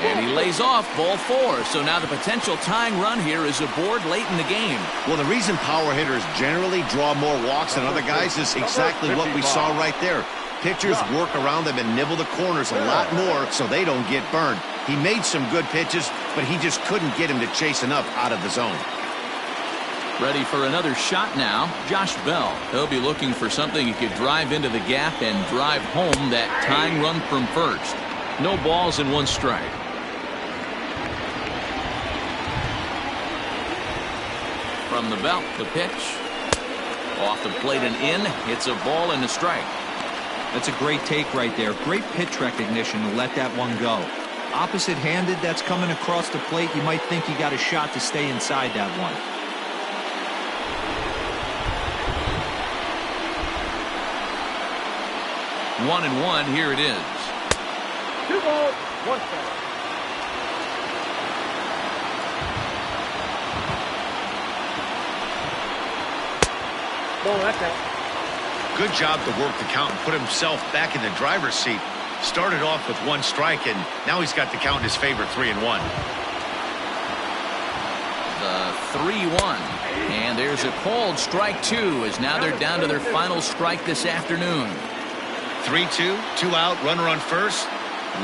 And he lays off ball 4. So now the potential tying run here is aboard late in the game. Well, the reason power hitters generally draw more walks than other guys is exactly what we saw right there. Pitchers work around them and nibble the corners a lot more so they don't get burned. He made some good pitches, but he just couldn't get him to chase enough out of the zone. Ready for another shot now, Josh Bell. He'll be looking for something he could drive into the gap and drive home that tying run from first. No balls and 1 strike. From the belt, the pitch. Off the plate and in. It's a ball and a strike. That's a great take right there. Great pitch recognition to let that one go. Opposite-handed, that's coming across the plate. You might think you got a shot to stay inside that one. One and one. Here it is. 2 balls, 1 strike. Ball, that's out. Good job to work the count and put himself back in the driver's seat. Started off with 1 strike, and now he's got the count in his favor, 3-1. The 3-1. And there's a called strike 2 as now they're down to their final strike this afternoon. 3-2, 2 out, runner on first.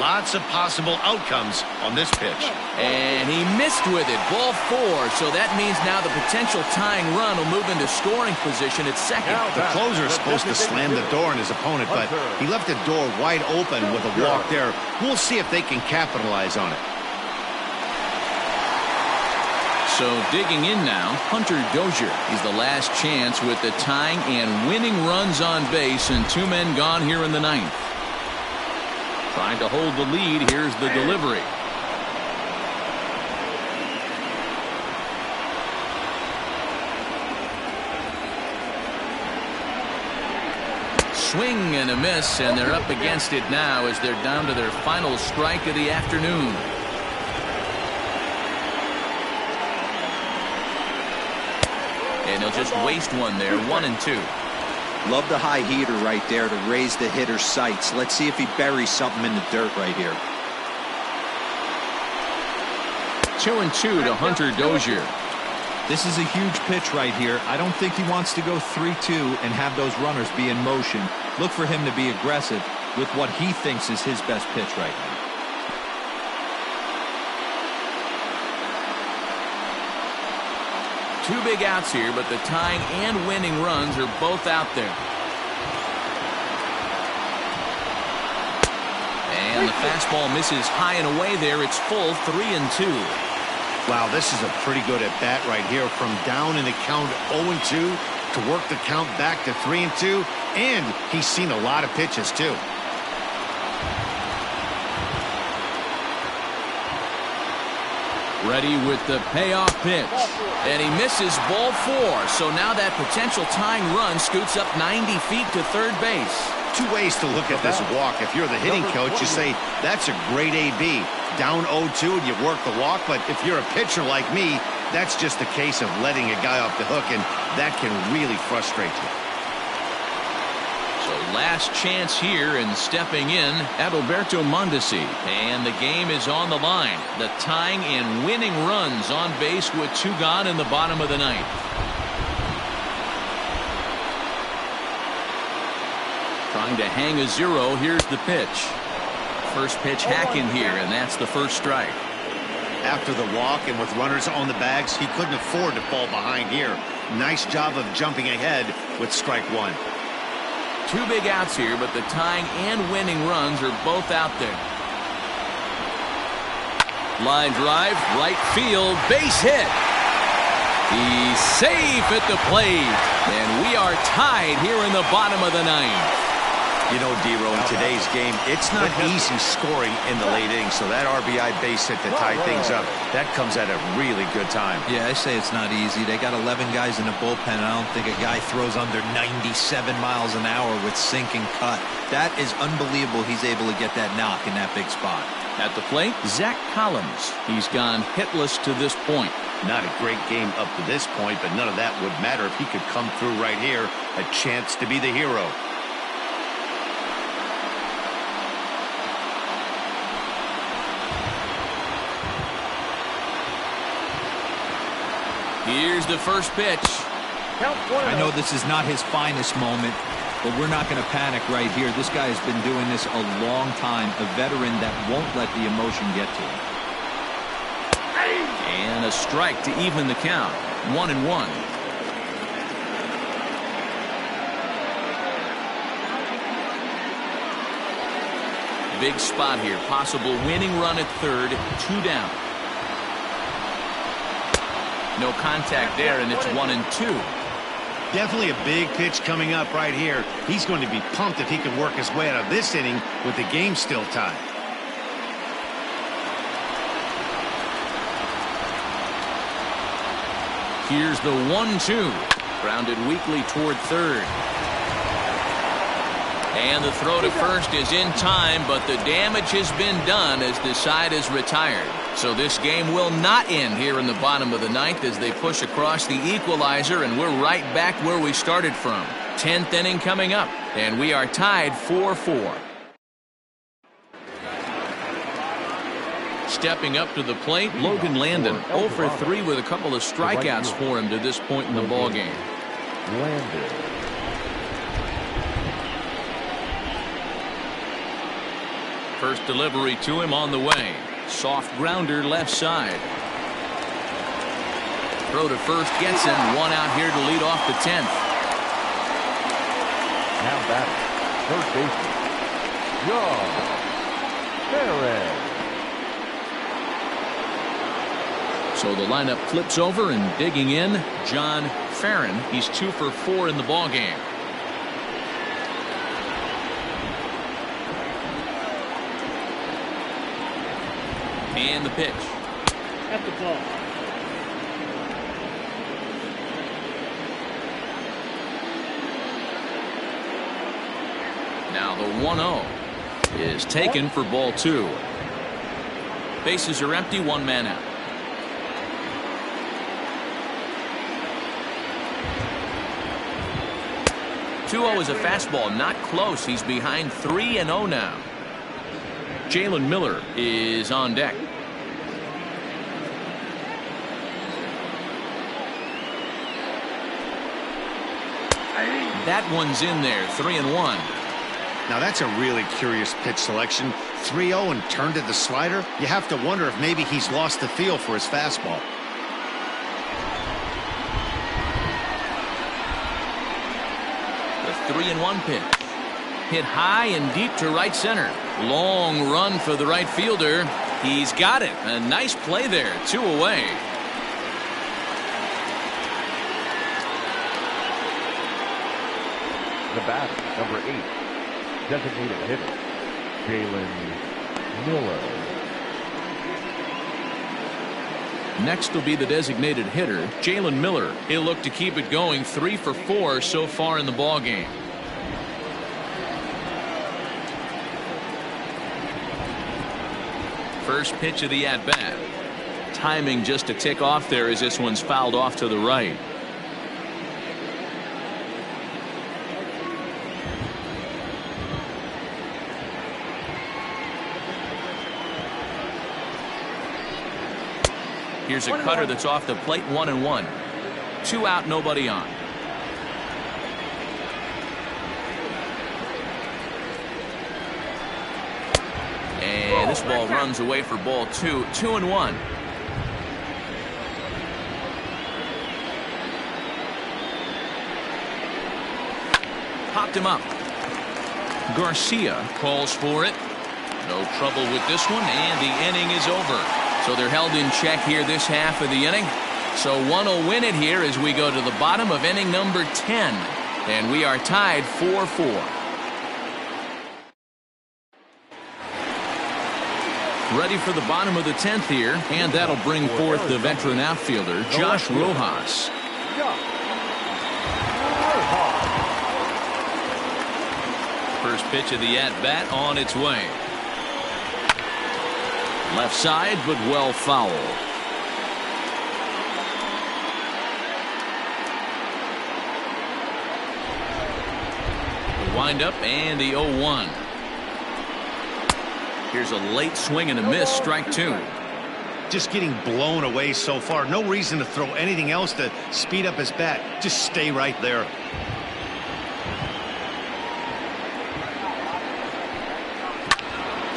Lots of possible outcomes on this pitch. And he missed with it. Ball 4. So that means now the potential tying run will move into scoring position at second. The closer is supposed to slam the door on his opponent, but he left the door wide open with a walk there. We'll see if they can capitalize on it. So digging in now, Hunter Dozier. He's the last chance with the tying and winning runs on base, and 2 men gone here in the 9th. Trying to hold the lead. Here's the delivery. Swing and a miss, and they're up against it now as they're down to their final strike of the afternoon. And he'll just waste one there. 1-2. Love the high heater right there to raise the hitter's sights. Let's see if he buries something in the dirt right here. 2-2 to Hunter Dozier. This is a huge pitch right here. I don't think he wants to go 3-2 and have those runners be in motion. Look for him to be aggressive with what he thinks is his best pitch right now. Two big outs here, but the tying and winning runs are both out there. And the fastball misses high and away there. It's full, 3-2. Wow, this is a pretty good at bat right here. From down in the count 0-2 to work the count back to 3-2. And he's seen a lot of pitches too. Ready with the payoff pitch. And he misses ball 4. So now that potential tying run scoots up 90 feet to third base. 2 ways to look at this walk. If you're the hitting coach, you say, that's a great AB. Down 0-2 and you work the walk. But if you're a pitcher like me, that's just a case of letting a guy off the hook, and that can really frustrate you. So last chance here, and stepping in, Adalberto Mondesi. And the game is on the line. The tying and winning runs on base with 2 gone in the bottom of the 9th. Trying to hang a 0. Here's the pitch. First pitch hacking here, and that's the first strike. After the walk and with runners on the bags, he couldn't afford to fall behind here. Nice job of jumping ahead with strike 1. Two big outs here, but the tying and winning runs are both out there. Line drive, right field, base hit. He's safe at the plate, and we are tied here in the bottom of the ninth. You know, D-Row, in today's game, it's not easy scoring in the late innings, so that RBI base hit to tie things up, that comes at a really good time. Yeah, I say it's not easy. They got 11 guys in the bullpen, and I don't think a guy throws under 97 miles an hour with sink and cut. That is unbelievable he's able to get that knock in that big spot. At the plate, Zach Collins. He's gone hitless to this point. Not a great game up to this point, but none of that would matter if he could come through right here. A chance to be the hero. Here's the first pitch. I know this is not his finest moment, but we're not going to panic right here. This guy has been doing this a long time, a veteran that won't let the emotion get to him. And a strike to even the count. 1-1. Big spot here. Possible winning run at third. 2 down. No contact there, and it's 1-2. Definitely a big pitch coming up right here. He's going to be pumped if he can work his way out of this inning with the game still tied. Here's the 1-2. Grounded weakly toward third. And the throw to first is in time, but the damage has been done as the side is retired. So this game will not end here in the bottom of the ninth as they push across the equalizer, and we're right back where we started from. 10th inning coming up, and we are tied 4-4. Stepping up to the plate, Logan Landon, 0 for 3 with a couple of strikeouts for him to this point in the ballgame. Landon. First delivery to him on the way. Soft grounder left side. Throw to first gets him. One out here to lead off the 10th. Now batting, third baseman, John Farron. So the lineup flips over, and digging in, John Farron. He's 2 for 4 in the ballgame. And the pitch. At the ball. Now the 1-0 is taken for ball 2. Bases are empty, 1 man out. 2-0 is a fastball, not close. He's behind 3-0 now. Jalen Miller is on deck. That one's in there, 3-1. Now that's a really curious pitch selection. 3-0 and turned at the slider. You have to wonder if maybe he's lost the feel for his fastball. The 3-1 pitch. Hit high and deep to right center. Long run for the right fielder. He's got it. A nice play there. 2 away. The batter, number 8, designated hitter, Jalen Miller. Next will be the designated hitter, Jalen Miller. He'll look to keep it going. 3 for 4 so far in the ballgame. First pitch of the at-bat. Timing just a tick off there as this one's fouled off to the right. Here's a cutter that's off the plate, 1-1. 2 out, nobody on. And this ball runs away for ball 2. 2-1. Popped him up. Garcia calls for it. No trouble with this one, and the inning is over. So they're held in check here this half of the inning. So one will win it here as we go to the bottom of inning number 10. And we are tied 4-4. Ready for the bottom of the 10th here, and that'll bring forth the veteran outfielder, Josh Rojas. First pitch of the at-bat on its way. Left side, but well foul. The windup and the 0-1. Here's a late swing and a miss, strike 2. Just getting blown away so far. No reason to throw anything else to speed up his bat. Just stay right there.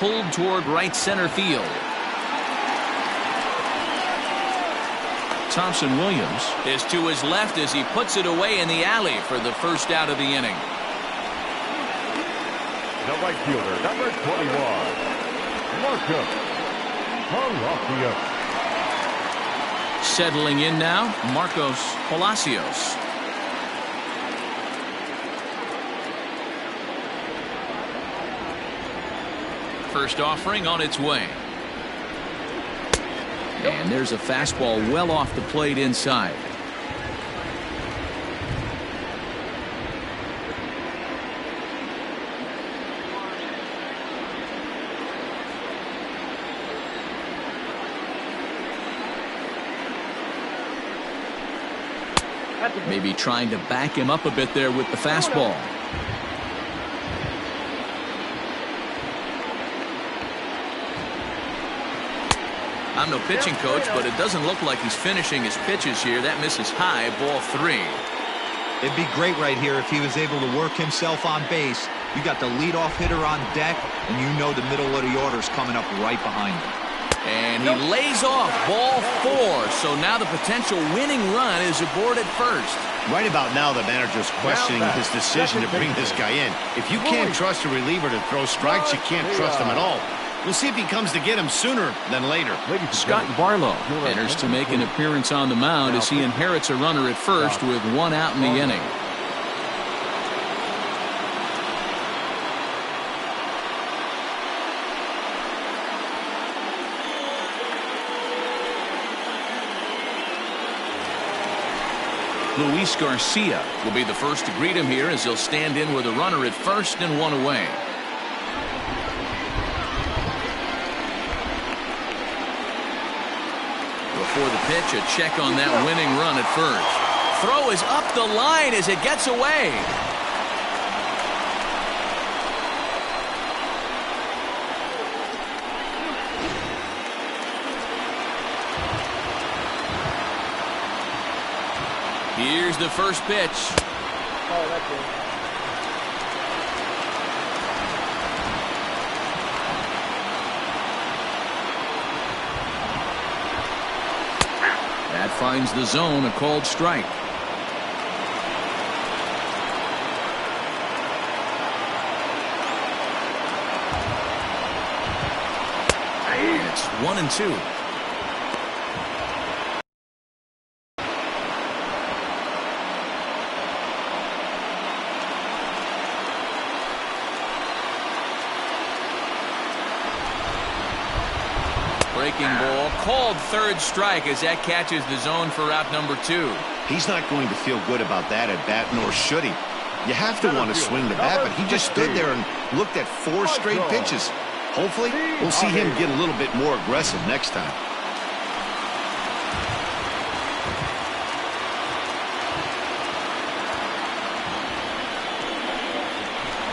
Pulled toward right center field. Thompson Williams is to his left as he puts it away in the alley for the first out of the inning. The right fielder, number 21. Marcus Palacios. Settling in now, Marcos Palacios. First offering on its way. And there's a fastball well off the plate inside. Maybe trying to back him up a bit there with the fastball. I'm no pitching coach, but it doesn't look like he's finishing his pitches here. That misses high, ball 3. It'd be great right here if he was able to work himself on base. You got the leadoff hitter on deck, and you know the middle of the order's coming up right behind him. And he lays off, ball 4. So now the potential winning run is aboard at first. Right about now, the manager's questioning his decision to bring this guy in. If you can't trust a reliever to throw strikes, you can't trust him at all. We'll see if he comes to get him sooner than later. Scott Barlow enters to make an appearance on the mound as he inherits a runner at first with 1 out in the inning. Luis Garcia will be the first to greet him here as he'll stand in with a runner at first and 1 away. Before the pitch, a check on that winning run at first. Throw is up the line as it gets away. Here's the first pitch. Oh, that's it. That finds the zone, a called strike. And it's 1-2. Breaking ball, called third strike as that catches the zone for out number 2. He's not going to feel good about that at bat, nor should he. You have to want to swing the bat, but he just stood there and looked at 4 straight pitches. Hopefully, we'll see him get a little bit more aggressive next time.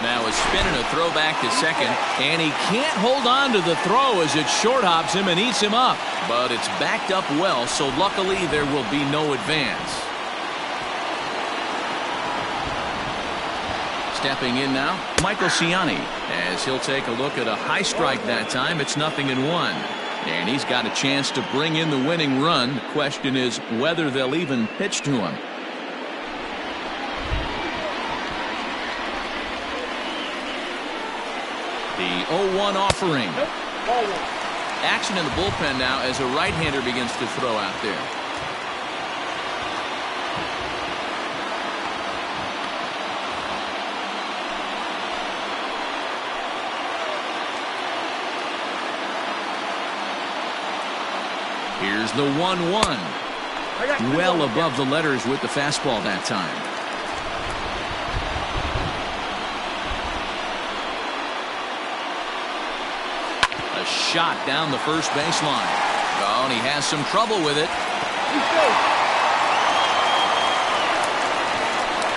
Now a spin and a throw back to second, and he can't hold on to the throw as it short hops him and eats him up. But it's backed up well, so luckily there will be no advance. Stepping in now, Michael Ciani, as he'll take a look at a high strike that time. It's 0-1. And he's got a chance to bring in the winning run. The question is whether they'll even pitch to him. The 0-1 offering. Nope. Ball one. Action in the bullpen now as a right-hander begins to throw out there. Here's the 1-1. Well above the letters with the fastball that time. A shot down the first baseline. Oh, and he has some trouble with it.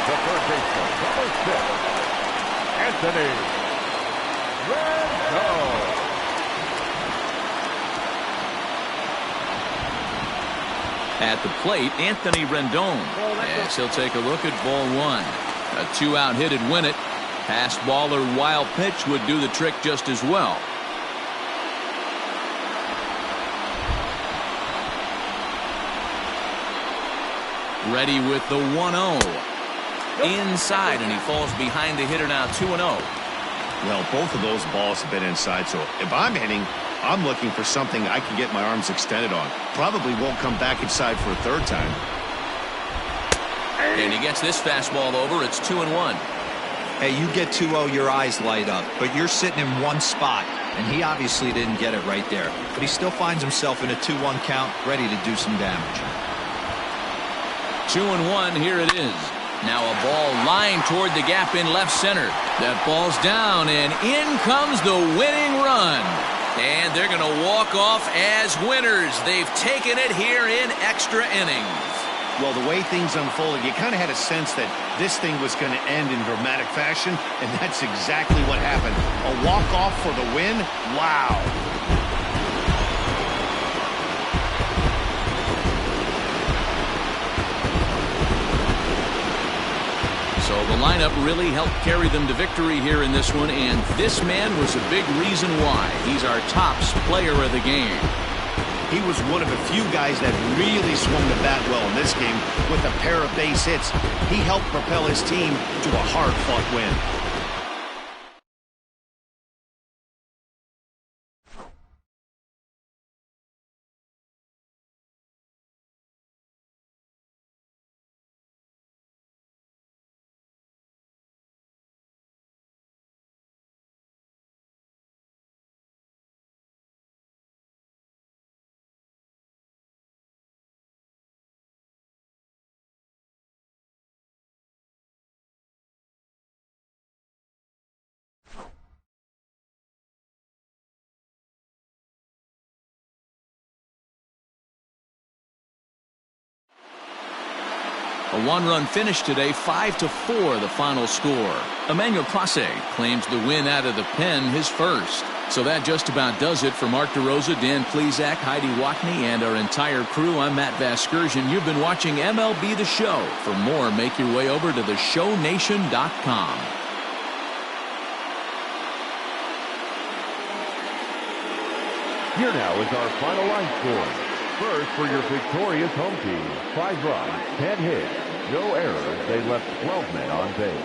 The third baseman, number 6, Anthony Rendon. At the plate, Anthony Rendon. Yes, he'll take a look at ball one. A 2-out hit'd win it. Pass ball or wild pitch would do the trick just as well. Ready with the 1-0. Inside, and he falls behind the hitter now 2-0. Well, both of those balls have been inside, so if I'm hitting, I'm looking for something I can get my arms extended on. Probably won't come back inside for a third time. And he gets this fastball over. It's 2-1. Hey, you get 2-0, your eyes light up, but you're sitting in one spot, and he obviously didn't get it right there. But he still finds himself in a 2-1 count, ready to do some damage. 2-1, here it is. Now a ball lined toward the gap in left center. That ball's down, and in comes the winning run. And they're going to walk off as winners. They've taken it here in extra innings. Well, the way things unfolded, you kind of had a sense that this thing was going to end in dramatic fashion, and that's exactly what happened. A walk-off for the win? Wow. So the lineup really helped carry them to victory here in this one, and this man was a big reason why. He's our tops player of the game. He was one of the few guys that really swung the bat well in this game with a pair of base hits. He helped propel his team to a hard-fought win. A one-run finish today, 5-4 the final score. Emmanuel Clase claims the win out of the pen, his first. So that just about does it for Mark DeRosa, Dan Plesac, Heidi Watney, and our entire crew. I'm Matt Vasgersian. You've been watching MLB The Show. For more, make your way over to theshownation.com. Here now is our final line score. First, for your victorious home team, 5 runs, 10 hits, no errors. They left 12 men on base.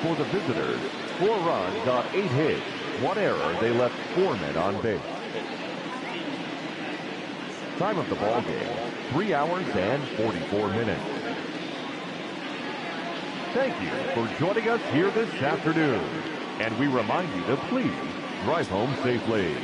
For the visitors, 4 runs on 8 hits, 1 error. They left 4 men on base. Time of the ball game, 3 hours and 44 minutes. Thank you for joining us here this afternoon. And we remind you to please drive home safely.